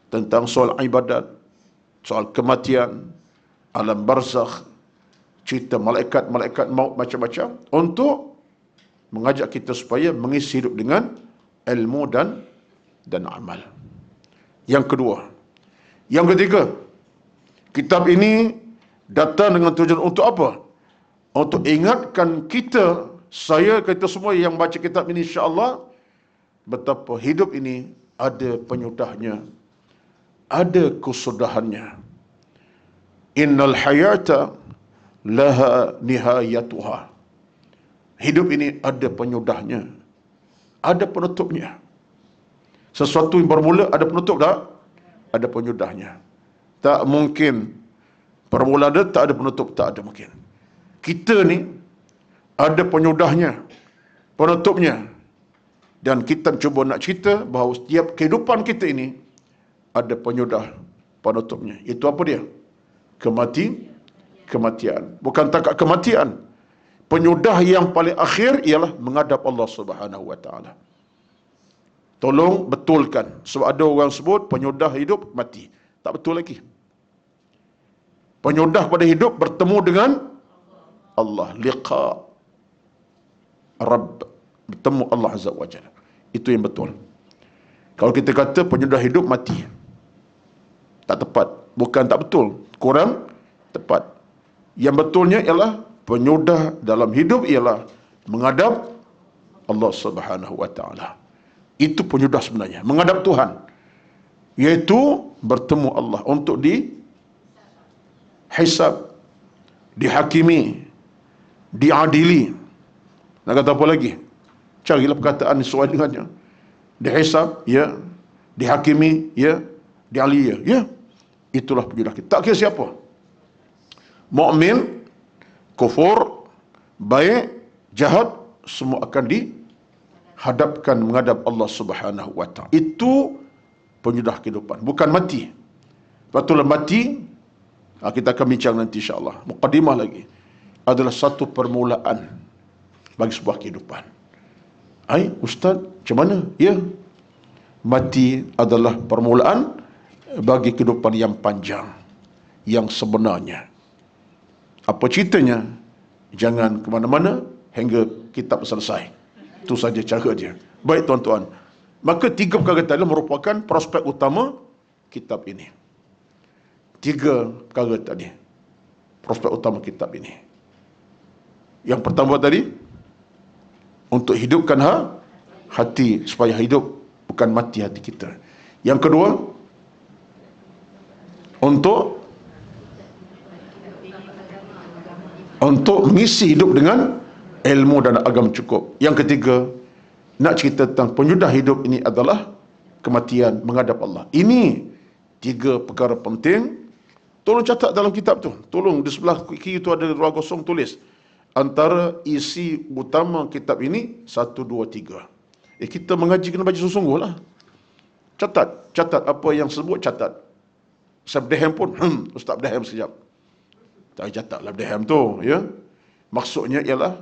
tentang soal ibadat, soal kematian, alam barzakh, cerita malaikat maut macam-macam, untuk mengajak kita supaya mengisi hidup dengan ilmu dan amal. Yang kedua. Yang ketiga, Kitab ini datang dengan tujuan untuk apa? Untuk ingatkan kita, kita semua yang baca kitab ini insya-Allah, betapa hidup ini ada penyudahnya, ada kesudahannya. Innal hayata laha nihayatuha. Hidup ini ada penyudahnya, ada penutupnya. Sesuatu yang bermula ada penutup tak? Ada penyudahnya. Tak mungkin permulaan ada, tak ada penutup, tak ada mungkin. Kita ni ada penyudahnya, penutupnya. Dan kita cuba nak cerita bahawa setiap kehidupan kita ini ada penyudah, penutupnya. Itu apa dia? Kematian. Bukan takat kematian. Penyudah yang paling akhir ialah menghadap Allah Subhanahu Wa Taala. Tolong betulkan. Sebab ada orang sebut penyudah hidup mati. Tak betul lagi. Penyudah pada hidup bertemu dengan Allah. Liqa Rabb. Bertemu Allah Azza wa Jalla. Itu yang betul. Kalau kita kata penyudah hidup mati, tak tepat. Bukan tak betul. Kurang tepat. Yang betulnya ialah penyudah dalam hidup ialah menghadap Allah Subhanahu Wa Taala. Itu penyudah sebenarnya. Menghadap Tuhan. Iaitu bertemu Allah untuk dihisab, dihakimi, diadili. Nak kata apa lagi? Carilah perkataan sesuai dengannya. Dihisab, ya. Dihakimi, ya. Diadili, ya. Itulah penyudah kita. Tak kira siapa. Mukmin, kufur, baik, jahat, semua akan dihadapkan menghadap Allah Subhanahu Wa Taala. Itu penyudah kehidupan, bukan mati. Betul mati, kita akan bincang nanti insya-Allah. Muqaddimah lagi adalah satu permulaan bagi sebuah kehidupan. Ustaz, macam mana? Ya. Mati adalah permulaan bagi kehidupan yang panjang, yang sebenarnya. Apa ceritanya? Jangan ke mana-mana hingga kitab selesai. Itu saja cara dia. Baik tuan-tuan. Maka tiga perkara tadi merupakan prospek utama kitab ini. Tiga perkara tadi. Prospek utama kitab ini. Yang pertama tadi, untuk hidupkan hati supaya hidup, bukan mati hati kita. Yang kedua, untuk mengisi hidup dengan ilmu dan agama cukup. Yang ketiga, nak cerita tentang penyudah hidup ini adalah kematian menghadap Allah. Ini tiga perkara penting. Tolong catat dalam kitab tu. Tolong di sebelah kiri tu ada ruang kosong, tulis. Antara isi utama kitab ini 1, 2, 3. Kita mengaji kena baca sungguh-sungguh lah. Catat apa yang sebut, catat. Saya berdehem pun, Ustaz berdehem sekejap. Tak catatlah berdehem tu, ya. Maksudnya ialah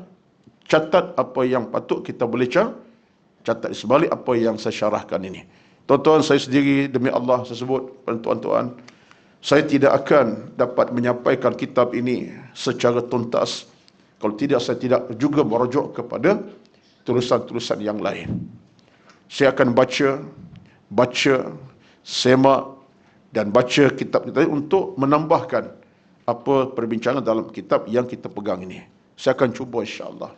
catat apa yang patut kita boleh catat sebalik apa yang saya syarahkan ini. Tuan-tuan, saya sendiri demi Allah saya sebut pada tuan-tuan, saya tidak akan dapat menyampaikan kitab ini secara tuntas kalau tidak saya tidak juga merujuk kepada tulisan-tulisan yang lain. Saya akan baca, semak dan baca kitab kita untuk menambahkan apa perbincangan dalam kitab yang kita pegang ini. Saya akan cuba insya-Allah.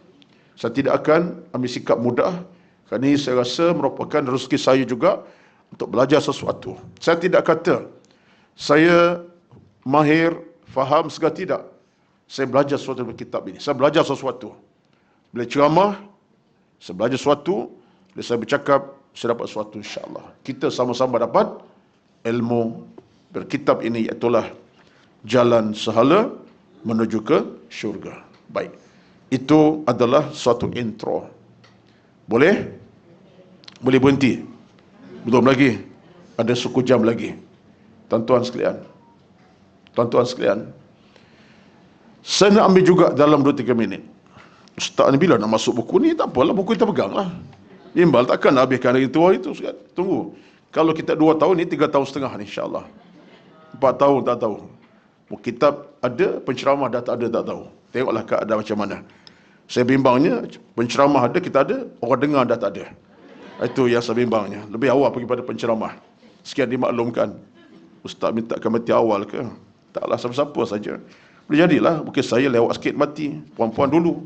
Saya tidak akan ambil sikap mudah, kerana ini saya rasa merupakan rezeki saya juga untuk belajar sesuatu. Saya tidak kata saya mahir, faham segala, tidak. Saya belajar sesuatu dari kitab ini. Saya belajar sesuatu. Bila ceramah, saya belajar sesuatu. Bila saya bercakap, saya dapat sesuatu insya-Allah. Kita sama-sama dapat ilmu berkitab ini, iaitulah jalan sehala menuju ke syurga. Baik. Itu adalah suatu intro. Boleh? Boleh berhenti? Belum lagi? Ada suku jam lagi. Tuan-tuan sekalian. Saya nak ambil juga dalam 2-3 minit. Ustaz ni bila nak masuk buku ni, tak apalah, buku kita pegang lah. Bimbal takkan habiskan hari tua itu. Tunggu. Kalau kita 2 tahun ni, 3 tahun setengah ni insya-Allah. 4 tahun tak tahu. Kitab ada, penceramah dah tak ada, tak tahu. Tengoklah keadaan macam mana. Saya bimbangnya, penceramah ada, kita ada, orang dengar dah tak ada. Itu yang saya bimbangnya. Lebih awal pergi pada penceramah. Sekian dimaklumkan. Ustaz minta kemati awal ke? Taklah siapa-siapa saja. Boleh jadilah, mungkin saya lewat sikit mati, puan-puan dulu.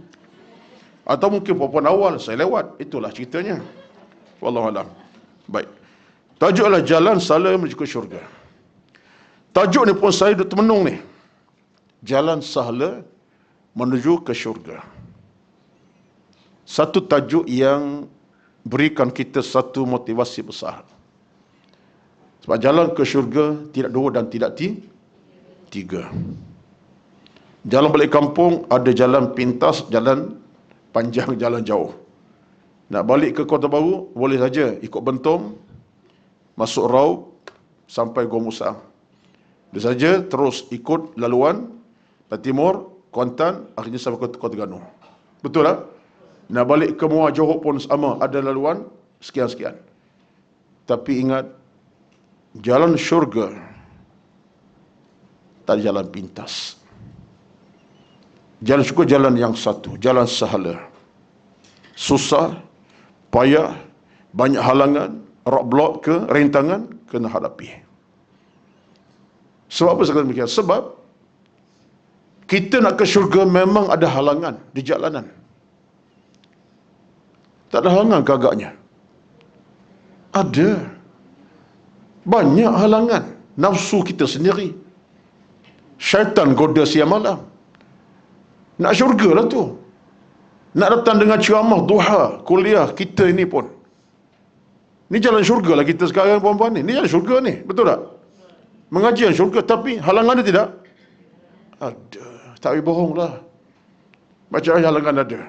Atau mungkin puan-puan awal, saya lewat. Itulah ceritanya. Wallahualam. Baik. Tajuklah jalan sala menuju ke syurga. Tajuk ni pun saya duduk termenung ni. Jalan sahla menuju ke syurga. Satu tajuk yang berikan kita satu motivasi besar. Sebab jalan ke syurga tidak dua dan tidak tiga. Jalan balik kampung ada jalan pintas, jalan panjang, jalan jauh. Nak balik ke Kota Baru boleh saja ikut Bentom, masuk Raub sampai Gua Musang. Dia saja terus ikut laluan ke timur, Kuantan, akhirnya sampai ke Kota Terengganu. Betul tak? Nak balik ke Muar Johor pun sama, ada laluan sekian-sekian. Tapi ingat, jalan syurga tak ada jalan pintas. Jalan syurga jalan yang satu, jalan sahala. Susah, payah, banyak halangan, roadblock ke rintangan kena hadapi. Sebab apa saya kata demikian? Sebab kita nak ke syurga memang ada halangan di jalanan. Tak ada halangan ke agaknya? Ada. Banyak halangan. Nafsu kita sendiri. Syaitan goda siang malam. Nak syurga lah tu. Nak datang dengan ceramah duha, kuliah kita ini pun. Ni jalan syurga lah kita sekarang puan-puan ni. Ni jalan syurga ni. Betul tak? Mengajian syurga. Tapi halangan ada tidak? Ada. Tak boleh bohong lah. Macam halangan ada.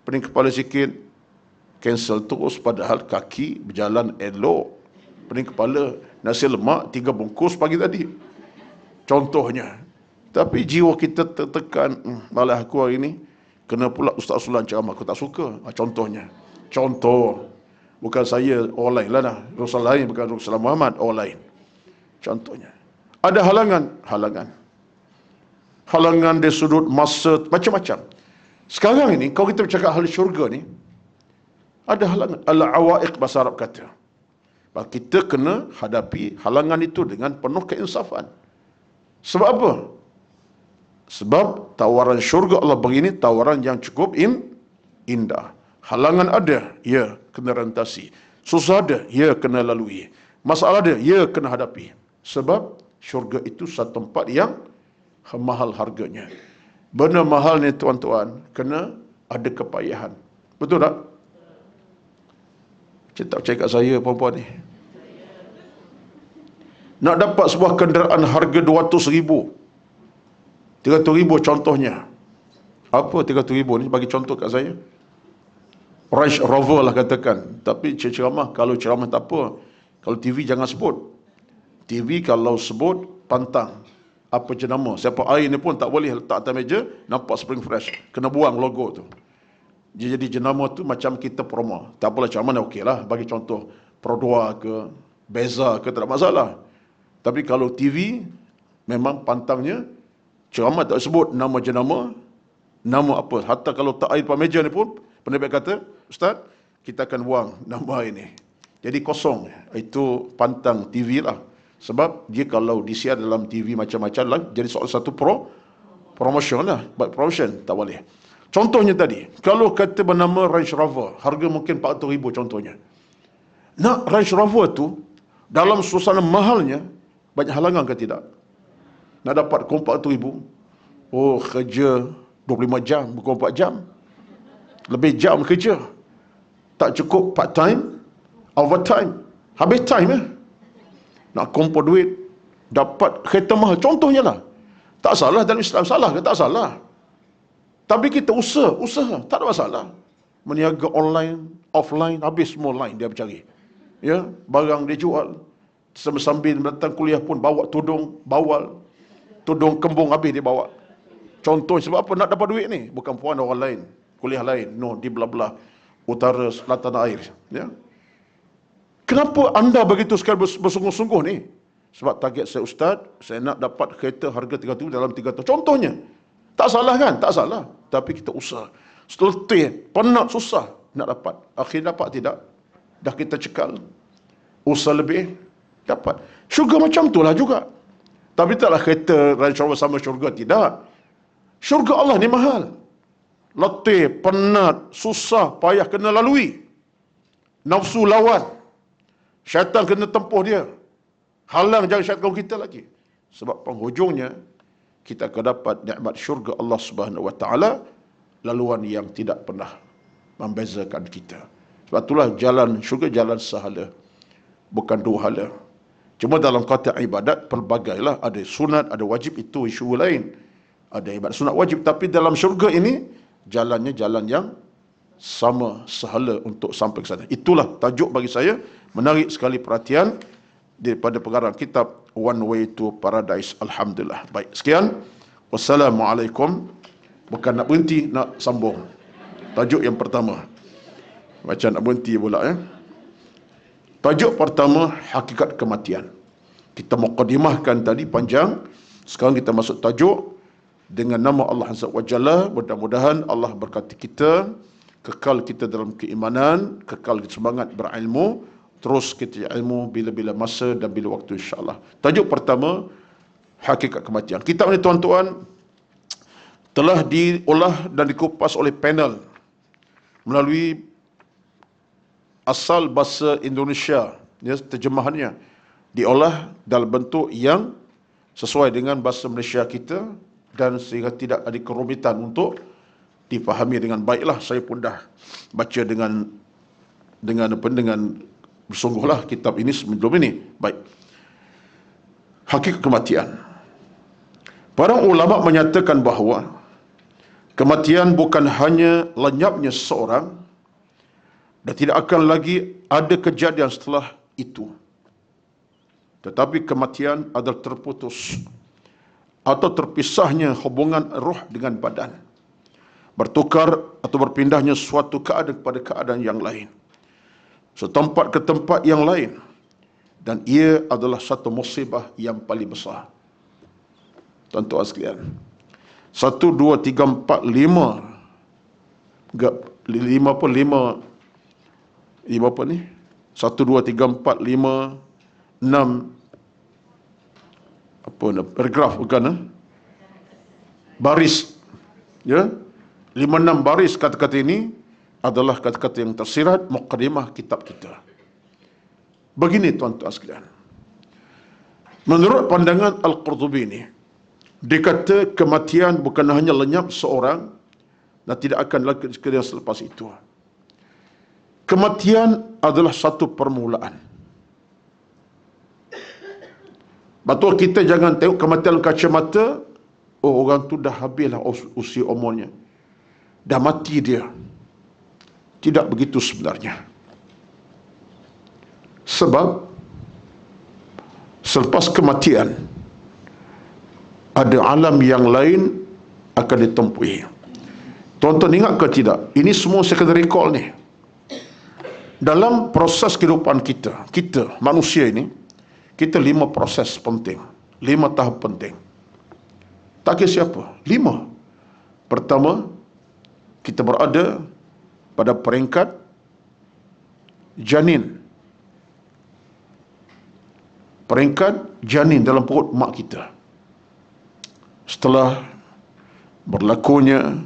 Pening kepala sikit, cancel terus, padahal kaki berjalan elok. Pening kepala, nasi lemak 3 bungkus pagi tadi. Contohnya. Tapi jiwa kita tertekan, malah aku hari ni kena pula Ustaz Sulan ceramah, aku tak suka. Contohnya. Contoh. Bukan saya, orang lain lah dah. Rasul lain, bukan Rasulullah Muhammad, orang lain. Contohnya. Ada halangan. Halangan dari sudut masa, macam-macam. Sekarang ini, kalau kita bercakap hal syurga ni, ada halangan. Al-awaiq bahasa Arab kata. Kita kena hadapi halangan itu dengan penuh keinsafan. Sebab apa? Sebab tawaran syurga Allah beri ini tawaran yang cukup indah. Halangan ada, ya kena rentasi. Susah ada, ya kena lalui. Masalah ada, ya kena hadapi. Sebab syurga itu satu tempat yang mahal harganya. Benda mahal ni tuan-tuan, kena ada kepayahan. Betul tak? Cik tak percaya kat saya perempuan ni. Nak dapat sebuah kenderaan harga 200,000, 300,000 contohnya. Apa 300,000 ni? Bagi contoh kat saya. Range Rover lah katakan. Tapi ceramah, kalau ceramah tak apa. Kalau TV jangan sebut. TV kalau sebut, pantang. Apa jenama? Siapa air ni pun tak boleh letak atas meja, nampak spring fresh. Kena buang logo tu. Dia jadi jenama tu macam kita promo. Tak apalah ceramah dah okey lah. Bagi contoh, Pro2 ke, Beza ke, tak ada masalah. Tapi kalau TV, memang pantangnya, ceramah tak sebut nama jenama, nama apa. Hatta kalau tak air depan meja ni pun, penerbit kata, Ustaz, kita akan buang nama ini. Jadi kosong. Itu pantang TV lah. Sebab dia kalau disiar dalam TV macam-macam lah, jadi soal satu promotion lah. Buat promotion, tak boleh. Contohnya tadi, kalau kata bernama Range Rover, harga mungkin 400,000 contohnya. Nak Range Rover tu, dalam suasana mahalnya, banyak halangan ke tidak? Nak dapat 400,000, oh kerja 25 jam, bukan 4 jam. Lebih jam kerja. Tak cukup part time, overtime. Habis time ya. Nak kumpul duit, dapat kereta mahal. Contohnya lah. Tak salah dalam Islam. Salah ke? Tak salah. Tapi kita usaha. Tak ada masalah. Meniaga online, offline, habis semua online dia bercari. Ya, barang dia jual. Sambil datang kuliah pun bawa tudung, bawal. Tudung kembung habis dia bawa. Contoh sebab apa nak dapat duit ni? Bukan puan orang lain, kuliah lain. No, di belah-belah utara selatan air. Ya. Kenapa anda begitu sekali bersungguh-sungguh ni? Sebab target saya ustaz, saya nak dapat kereta harga 300 dalam 3 tahun. Contohnya. Tak salah kan? Tak salah. Tapi kita usaha. Letih, penat, susah nak dapat. Akhirnya dapat tidak? Dah kita cekal. Usaha lebih, dapat. Syurga macam itulah juga. Tapi taklah kereta Range Rover sama syurga, tidak. Syurga Allah ni mahal. Letih, penat, susah, payah kena lalui. Nafsu lawan. Syaitan kena tempuh dia. Halang jangan syaitan kita lagi. Sebab penghujungnya, kita akan dapat nikmat syurga Allah Subhanahu Wa Taala, laluan yang tidak pernah membezakan kita. Sebab itulah jalan syurga jalan sahala, bukan dua hala. Cuma dalam konteks ibadat pelbagailah, ada sunat, ada wajib, itu isu lain. Ada ibadat sunat wajib, tapi dalam syurga ini jalannya jalan yang sama, sahala untuk sampai ke sana. Itulah tajuk bagi saya, menarik sekali perhatian daripada pengarang kitab One Way to Paradise. Alhamdulillah. Baik, sekian. Wassalamualaikum. Bukan nak berhenti, nak sambung. Tajuk yang pertama. Macam nak berhenti pula ya. Tajuk pertama, hakikat kematian. Kita mukadimahkan tadi panjang. Sekarang kita masuk tajuk dengan nama Allah Azza wa Jalla. Mudah-mudahan Allah berkati kita, kekal kita dalam keimanan, kekal semangat berilmu, terus kita ilmu bila-bila masa dan bila waktu, insya-Allah. Tajuk pertama, hakikat kematian. Kitab ini tuan-tuan telah diolah dan dikupas oleh panel melalui asal bahasa Indonesia, ya, terjemahannya diolah dalam bentuk yang sesuai dengan bahasa Malaysia kita, dan sehingga tidak ada kerumitan untuk difahami dengan baiklah. Saya pun dah baca dengan bersungguhlah kitab ini sebelum ini. Baik. Hakikat kematian. Para ulama menyatakan bahawa kematian bukan hanya lenyapnya seseorang, dan tidak akan lagi ada kejadian setelah itu. Tetapi kematian adalah terputus atau terpisahnya hubungan roh dengan badan, bertukar atau berpindahnya suatu keadaan kepada keadaan yang lain, setempat ke tempat yang lain, dan ia adalah satu musibah yang paling besar. Tuan-tuan sekalian, 1, 2, 3, 4, 5 lima apa ni? 1, 2, 3, 4, 5, 6 apa ni? Paragraf bukan? Baris. Ya. 5, 6 baris kata-kata ini adalah kata-kata yang tersirat mukadimah kitab kita. Begini tuan-tuan sekalian. Menurut pandangan Al-Qurtubi ini, dikata kematian bukan hanya lenyap seorang dan tidak akan lagi kejadian selepas itu. Kematian adalah satu permulaan. Betul, kita jangan tengok kematian kacamata, oh orang tu dah habislah usia umurnya, dah mati dia. Tidak begitu sebenarnya. Sebab selepas kematian ada alam yang lain akan ditempuhi. Tuan-tuan ingat ke tidak? Ini semua saya kena recall ni. Dalam proses kehidupan kita manusia ini, kita 5 proses penting, 5 tahap penting. Tak kira siapa, 5. Pertama, kita berada pada peringkat janin. Peringkat janin dalam perut mak kita. Setelah berlakunya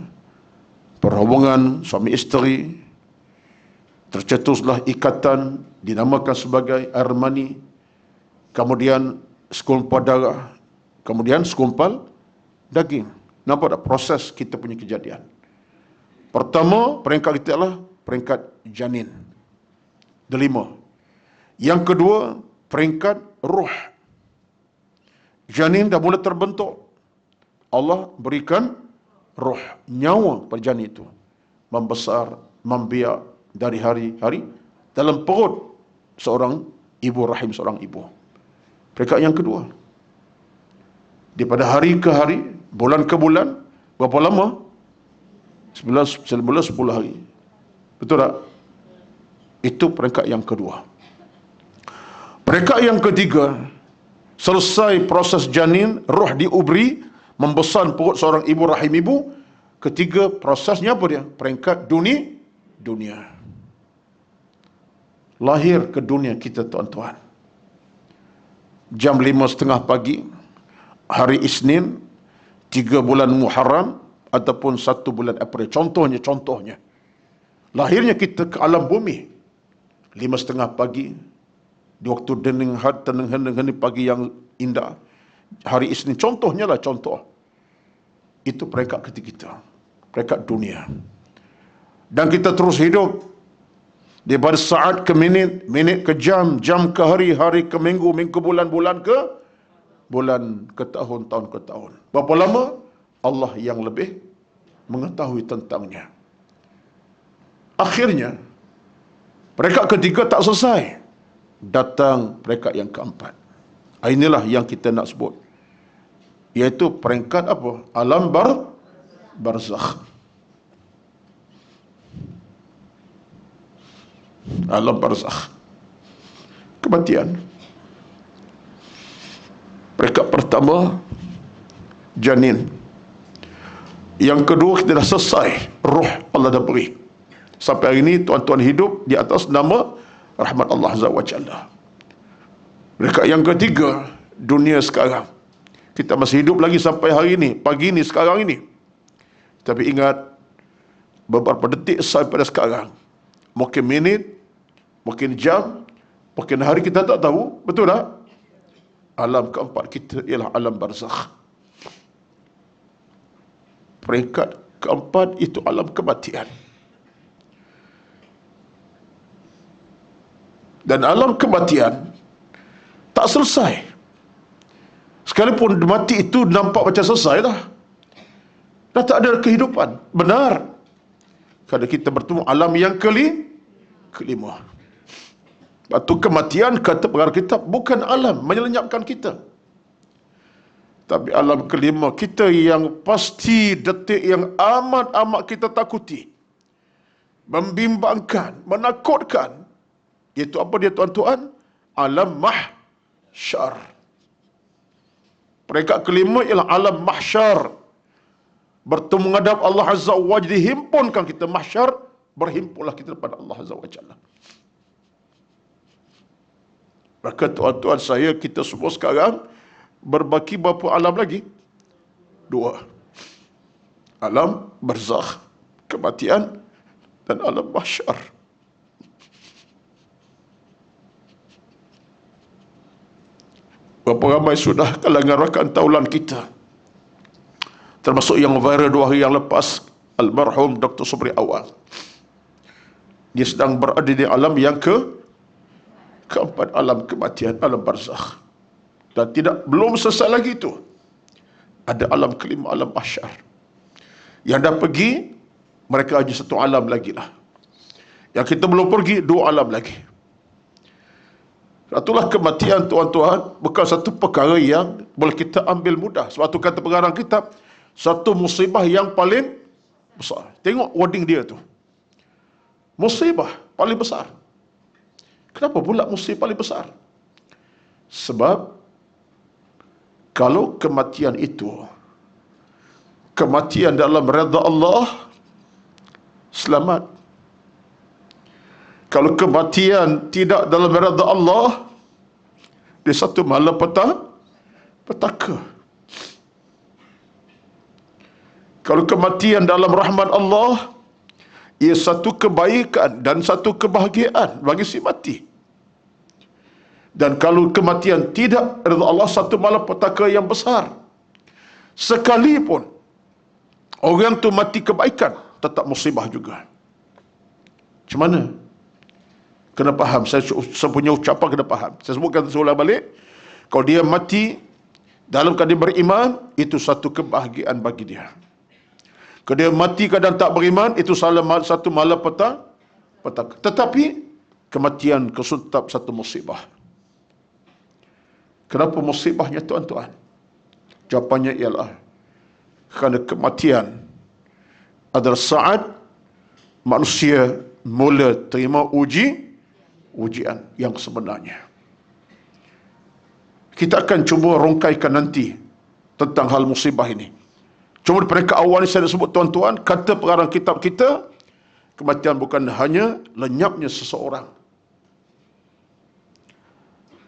perhubungan suami isteri, tercetuslah ikatan dinamakan sebagai air mani, kemudian segumpal darah, kemudian segumpal daging. Nampak tak proses kita punya kejadian? Pertama, peringkat kita adalah peringkat janin. 5. Yang kedua, peringkat ruh. Janin dah mula terbentuk. Allah berikan roh, nyawa pada janin itu. Membesar, membiak dari hari-hari dalam perut seorang ibu rahim, seorang ibu. Peringkat yang kedua. Daripada hari ke hari, bulan ke bulan, berapa lama? 10 hari. Betul tak? Itu peringkat yang kedua. Peringkat yang ketiga, selesai proses janin, roh diubri, membesar perut seorang ibu, rahim ibu. Ketiga, prosesnya apa dia? Peringkat dunia. Lahir ke dunia kita tuan-tuan. Jam 5:30 pagi, hari Isnin 3 bulan Muharram ataupun 1 bulan April. Contohnya. Lahirnya kita ke alam bumi 5:30 pagi, di waktu tenang pagi yang indah. Hari Isnin contohnya lah contoh. Itu peringkat ketiga kita, peringkat dunia. Dan kita terus hidup daripada saat ke minit, minit ke jam, jam ke hari, hari ke minggu, minggu ke bulan, bulan ke bulan, ke tahun, tahun ke tahun. Berapa lama? Allah yang lebih mengetahui tentangnya. Akhirnya, peringkat ketiga tak selesai. Datang peringkat yang keempat. Inilah yang kita nak sebut, iaitu peringkat apa? Alam barzakh. Alam barzakh, kematian. Peringkat pertama, janin. Yang kedua, kita dah selesai. Ruh Allah dah beri. Sampai hari ini tuan-tuan hidup di atas nama rahmat Allah Azza wa Jalla. Peringkat yang ketiga, dunia sekarang. Kita masih hidup lagi sampai hari ini, pagi ini, sekarang ini. Tapi ingat, beberapa detik sampai sekarang, mungkin minit, mungkin jam, mungkin hari, kita tak tahu. Betul tak? Alam keempat kita ialah alam barzakh. Peringkat keempat itu alam kematian. Dan alam kematian tak selesai. Sekalipun mati itu nampak macam selesai dah. Dah tak ada kehidupan. Benar. Kalau kita bertemu alam yang kelima. Batu kematian, kata pengarang kitab, bukan alam menyelenyapkan kita. Tapi alam kelima kita yang pasti, detik yang amat-amat kita takuti, membimbangkan, menakutkan. Iaitu apa dia tuan-tuan? Alam mahsyar. Peringkat kelima ialah alam mahsyar. Bertemu menghadap Allah Azza wa Jalla, dihimpunkan kita mahsyar, berhimpunlah kita kepada Allah Azza wa Jalla. Maka tuan-tuan saya, kita semua sekarang berbaki berapa alam lagi? 2. Alam barzakh, kematian, dan alam mahsyar. Berapa ramai sudah kalangan rakan taulan kita, termasuk yang viral 2 hari yang lepas, almarhum Dr. Subri Awal. Dia sedang berada di alam yang keempat, alam kematian, alam barzakh. Dan belum selesai lagi itu. Ada alam kelima, alam mahsyar. Yang dah pergi, mereka hanya 1 alam lagi lah. Yang kita belum pergi, 2 alam lagi. Itulah kematian tuan-tuan, bukan satu perkara yang boleh kita ambil mudah. Sebab tu kata pengarang kitab, satu musibah yang paling besar. Tengok wording dia tu. Musibah paling besar. Kenapa pula musibah paling besar? Sebab kalau kematian itu kematian dalam redha Allah, selamat. Kalau kematian tidak dalam redha Allah, dia satu malapetaka. Kalau kematian dalam rahmat Allah, ia satu kebaikan dan satu kebahagiaan bagi si mati. Dan kalau kematian tidak redha Allah, satu malapetaka yang besar. Sekalipun orang tu mati kebaikan, tetap musibah juga. Macam mana? Kena faham. Saya punya ucapan kena faham. Saya sebutkan seulang balik. Kalau dia mati dalam keadaan beriman, itu satu kebahagiaan bagi dia. Kalau dia mati keadaan tak beriman, itu satu malapetaka. Tetapi kematian kesuntap satu musibah. Kenapa musibahnya tuan-tuan? Jawapannya ialah kerana kematian adalah saat manusia mula terima ujian yang sebenarnya. Kita akan cuba rongkaikan nanti tentang hal musibah ini. Cuma di peringkat awal ini saya nak sebut tuan-tuan, kata pengarang kitab kita, kematian bukan hanya lenyapnya seseorang,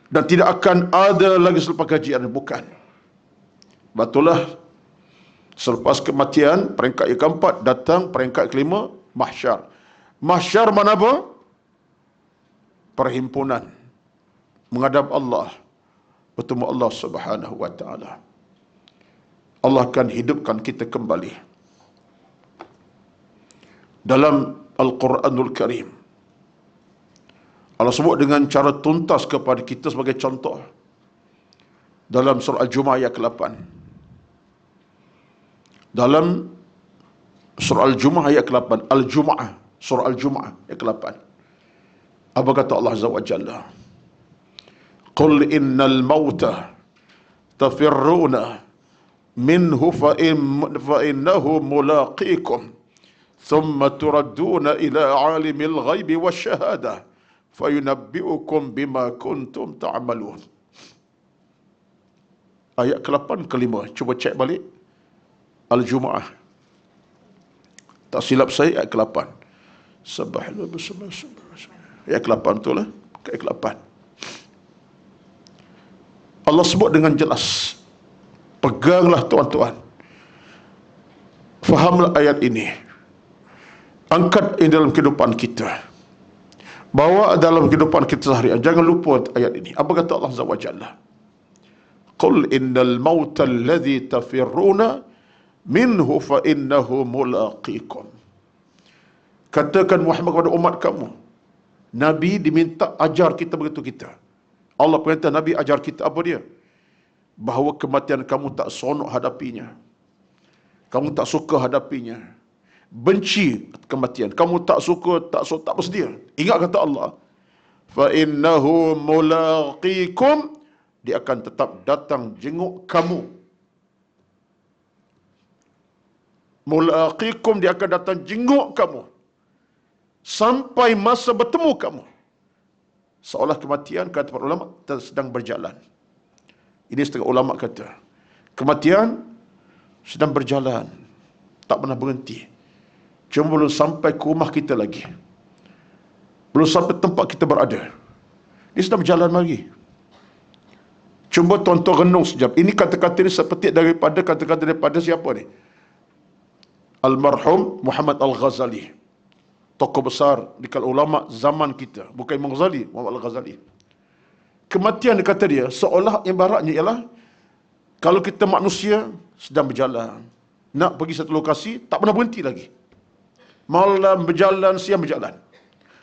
dan tidak akan ada lagi selepas kajian, bukan. Betullah, selepas kematian, peringkat yang keempat, datang peringkat kelima, mahsyar. Mahsyar mana apa? Perhimpunan. Menghadap Allah. Bertemu Allah Subhanahu wa ta'ala. Allah akan hidupkan kita kembali. Dalam Al-Quranul Karim, Allah sebut dengan cara tuntas kepada kita sebagai contoh. Dalam surah Al-Jumu'ah ayat ke-8. Dalam surah Al-Jumu'ah ayat ke-8. Al-Jumu'ah. Surah Al-Jumu'ah ayat ke-8. Apa kata Allah Azza wa Jalla? Qul innal mauta tafirruna minhu fa'innahu mulaqikum thumma turadduna ila alimil ghaibi wasyahadah fayunabbi'ukum bima kuntum ta'malun. Ayat ke-8 ke-5. Cuba cek balik. Al-Jumu'ah. Tak silap saya ayat ke-8. Ayat ke-8 betul lah. Ayat ke-8. Allah sebut dengan jelas. Peganglah tuan-tuan. Fahamlah ayat ini. Angkat ini dalam kehidupan kita. Bawa dalam kehidupan kita seharian. Jangan lupa ayat ini. Apa kata Allah Azza wa Jalla? Qul innal mauta alladhi tafirruna minhu fa innahu mulaqikum. Katakan Muhammad kepada umat kamu, Nabi diminta ajar kita begitu kita. Allah perintah Nabi ajar kita apa dia? Bahawa kematian kamu tak seronok hadapinya. Kamu tak suka hadapinya. Benci kematian. Kamu tak suka, tak bersedia. Ingat kata Allah. Fa innahu mulaqikum. Dia akan tetap datang jenguk kamu. Mulaqikum, dia akan datang jenguk kamu. Sampai masa bertemu kamu. Seolah kematian, kata para ulama, sedang berjalan. Ini setengah ulama kata. Kematian sedang berjalan. Tak pernah berhenti. Cuma belum sampai ke rumah kita lagi. Belum sampai tempat kita berada. Dia sedang berjalan lagi. Cuba tuan-tuan renung sekejap. Ini kata-kata ini seperti daripada kata-kata daripada siapa ni? Almarhum Muhammad Al-Ghazali. Tokoh besar di kalangan ulama zaman kita. Bukan Imam Ghazali, Muhammad Al-Ghazali. Kematian kata dia, seolah ibaratnya ialah kalau kita manusia sedang berjalan. Nak pergi satu lokasi, tak pernah berhenti lagi. Malam berjalan, siang berjalan.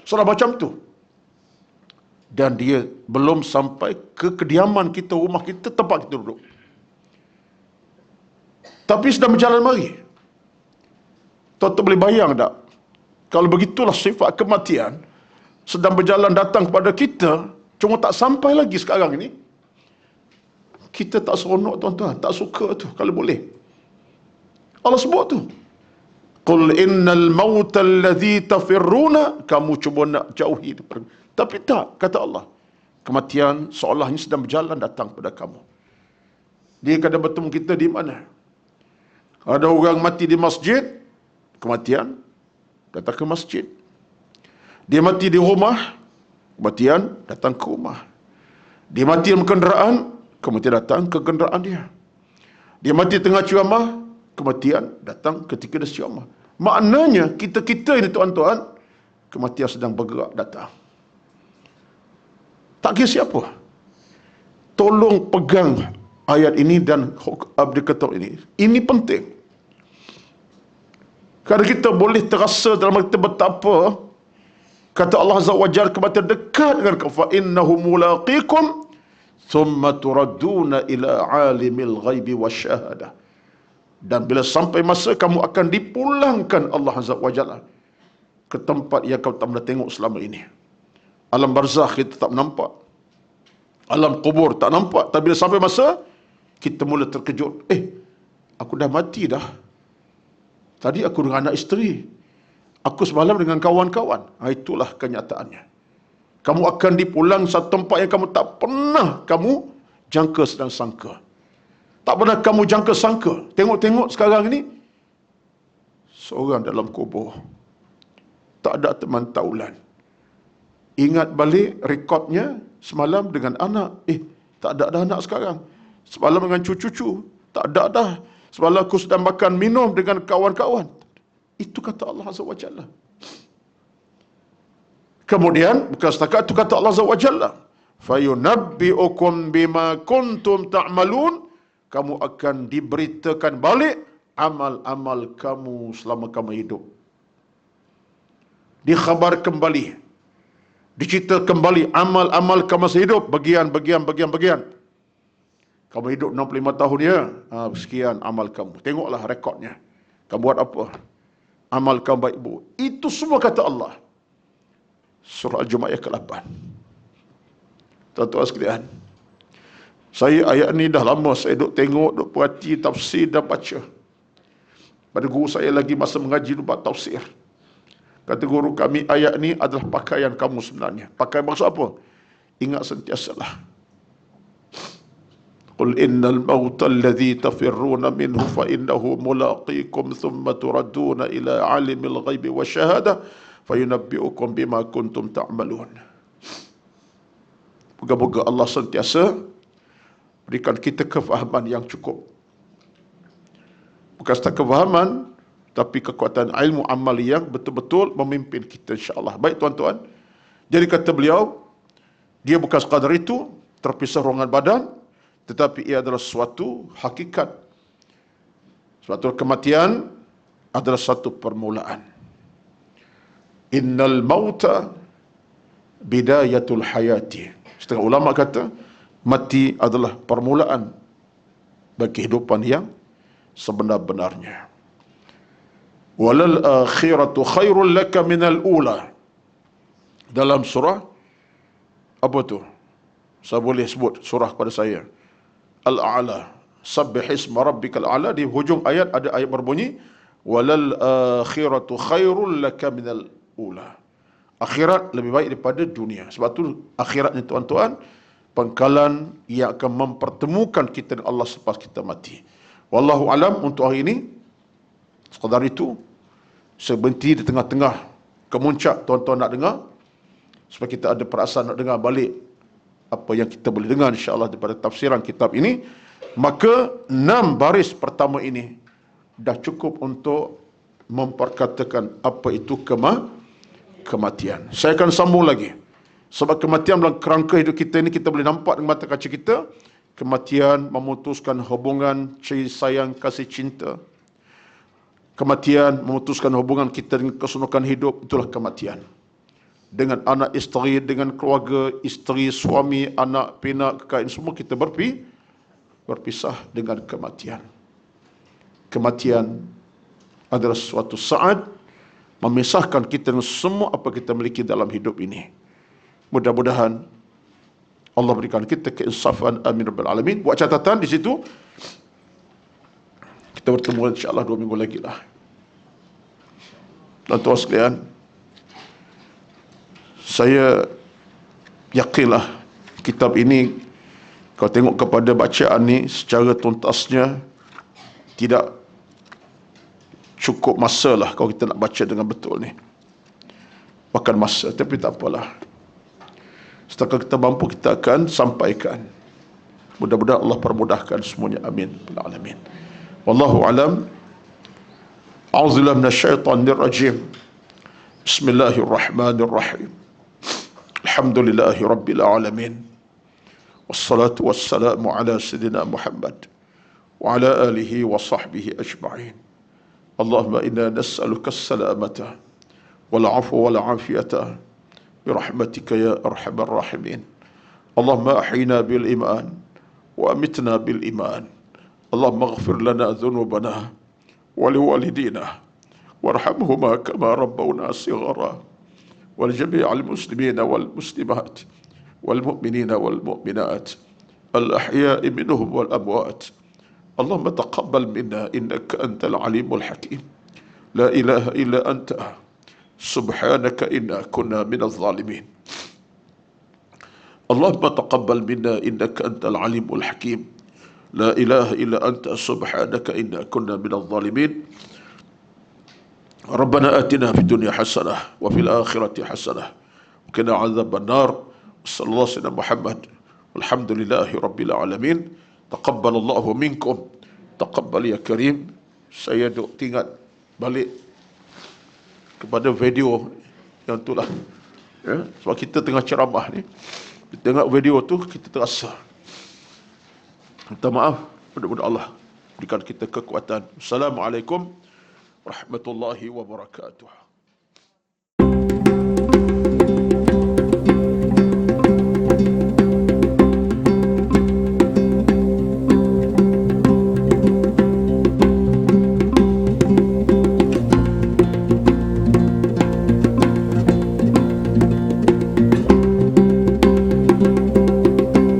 Seolah macam tu. Dan dia belum sampai ke kediaman kita, rumah kita, tempat kita duduk. Tapi sedang berjalan lagi. Tuan-tuan boleh bayang tak? Kalau begitulah sifat kematian, sedang berjalan datang kepada kita, cuma tak sampai lagi sekarang ini. Kita tak seronok tuan-tuan, tak suka tu kalau boleh. Allah sebut tu. Qul innal mauta alladhi tafirruna, kamu cuba nak jauhi. Tapi tak, kata Allah. Kematian seolahnya sedang berjalan datang kepada kamu. Dia kadang bertemu kita di mana? Ada orang mati di masjid, kematian datang ke masjid. Dia mati di rumah, kematian datang ke rumah. Dia mati dalam kenderaan, kematian datang ke kenderaan dia. Dia mati tengah ceramah, kematian datang ketika dia ceramah. Maknanya kita-kita ini tuan-tuan, kematian sedang bergerak datang. Tak kira siapa. Tolong pegang ayat ini dan abdi ketok ini. Ini penting. Kerana kita boleh terasa dalam kita betapa kata Allah Azza wa Jalla kematian dekat dengan kamu. Fa innahu mulaqikum thumma turadduna ila alimil ghaibi wasyahadah. Dan bila sampai masa kamu akan dipulangkan Allah Azza wa Jalla ke tempat yang kau tak pernah tengok selama ini. Alam barzakh kita tak nampak. Alam kubur tak nampak. Tapi bila sampai masa, kita mula terkejut. Aku dah mati dah. Tadi aku dengan anak isteri. Aku semalam dengan kawan-kawan. Itulah kenyataannya. Kamu akan dipulang satu tempat yang kamu tak pernah kamu jangka sedang sangka. Tak pernah kamu jangka sangka. Tengok-tengok sekarang ini, seorang dalam kubur. Tak ada teman taulan. Ingat balik rekodnya semalam dengan anak. Tak ada anak sekarang. Semalam dengan cucu-cucu. Tak ada dah. Semalam aku sedang makan minum dengan kawan-kawan. Itu kata Allah Azza wa Jalla. Kemudian, bukan setakat itu kata Allah Azza wa Jalla. Fayunabbi'ukum bima kuntum ta'malun. Kamu akan diberitakan balik amal-amal kamu selama kamu hidup. Dikhabar kembali. Dicerita kembali amal-amal kamu masa hidup. Bagian. Kamu hidup 65 tahun ya. Sekian amal kamu. Tengoklah rekodnya. Kamu buat apa? Amal kamu baik buruk. Itu semua kata Allah. Surah Al-Jumu'ah ayat ke-8. Tuan-tuan sekalian, saya ayat ni dah lama saya duk tengok, duk perhati tafsir dan baca. Pada guru saya lagi masa mengaji buat tafsir. Kata guru kami, ayat ni adalah pakaian kamu sebenarnya. Pakaian maksud apa? Ingat sentiasalah. Qul innal mauta alladhi tafirruna minhu fa innahu mulaqikum thumma turadduna ila alimil ghaibi wasyahadah fayunabbi'ukum bima kuntum ta'malun. Moga-moga Allah sentiasa berikan kita kefahaman yang cukup. Bukan setakat kefahaman, tapi kekuatan ilmu amal yang betul-betul memimpin kita insya-Allah. Baik tuan-tuan. Jadi kata beliau, dia bukan sekadar itu, terpisah ruangan badan, tetapi ia adalah suatu hakikat. Suatu kematian adalah satu permulaan. Innal mauta bidayatul hayati. Setengah ulama kata, mati adalah permulaan bagi kehidupan yang sebenar-benarnya. Walal akhiratu khairul laka minal ula. Dalam surah, apa tu? Saya boleh sebut surah pada saya. Al-A'la. Sabbih isma rabbikal a'la. Di hujung ayat ada ayat berbunyi, walal akhiratu khairul laka minal ula. Akhirat lebih baik daripada dunia. Sebab tu akhirat ni tuan-tuan, pangkalan yang akan mempertemukan kita dengan Allah selepas kita mati. Wallahu alam untuk hari ini. Sekadar itu, saya berhenti di tengah-tengah kemuncak tuan-tuan nak dengar, supaya kita ada perasaan nak dengar balik apa yang kita boleh dengar insya-Allah daripada tafsiran kitab ini. Maka 6 baris pertama ini dah cukup untuk memperkatakan apa itu kematian. Saya akan sambung lagi. Sebab kematian dalam kerangka hidup kita ini kita boleh nampak dengan mata kaca kita. Kematian memutuskan hubungan sayang kasih cinta. Kematian memutuskan hubungan kita dengan kesenukan hidup. Itulah kematian. Dengan anak isteri, dengan keluarga, isteri, suami, anak, pinak, kekayaan, semua kita berpisah dengan kematian. Kematian adalah suatu saat memisahkan kita dengan semua apa kita miliki dalam hidup ini. Mudah-mudahan Allah berikan kita keinsafan. Amin Rabbal Alamin. Buat catatan di situ. Kita bertemu insya-Allah 2 minggu lagi lah. Tuan-tuan sekalian, saya yakinlah kitab ini, kalau tengok kepada bacaan ni secara tuntasnya, tidak cukup masa lah kalau kita nak baca dengan betul ni. Makan masa, tapi tak apalah. Setakat kita mampu kita akan sampaikan. Mudah-mudahan Allah permudahkan semuanya. Amin. Alamin. Wallahu alam. A'udzubillahi minasyaitonir rajim. Bismillahirrahmanirrahim. Alhamdulillahi rabbil alamin. Wassalatu wassalamu ala sayyidina Muhammad wa ala alihi wa sahbihi ajma'in. Allahumma inna nas'aluka as-salamata wal 'afwa wal 'afiyata bi rahmatika ya arhamar rahimin. Allahumma ahyina bil iman wa amitna bil iman. Allahumma ighfir lana dhunubana wa liwalidina warhamhuma kama rabbawna shighara wal jami'al muslimina wal muslimat wal mu'minina wal mu'minat al ahya'i minhum wal amwat. اللهم تقبل منا إنك أنت العليم الحكيم لا إله إلا أنت سبحانك إنا كنا من الظالمين. اللهم تقبل منا إنك أنت العليم الحكيم لا إله إلا أنت سبحانك إنا كنا من الظالمين. ربنا آتنا في الدنيا حسنة وفي الآخرة حسنة وقنا عذاب النار. صلى الله عليه وسلم محمد والحمد لله رب العالمين. تقبل الله منكم taqabbal ya karim. Saya duk ingat balik kepada video yang itulah. Ya, sebab kita tengah ceramah ni, kita tengok video tu, kita terasa. Minta maaf, mudah-mudahan Allah berikan kita kekuatan. Assalamualaikum warahmatullahi wabarakatuh.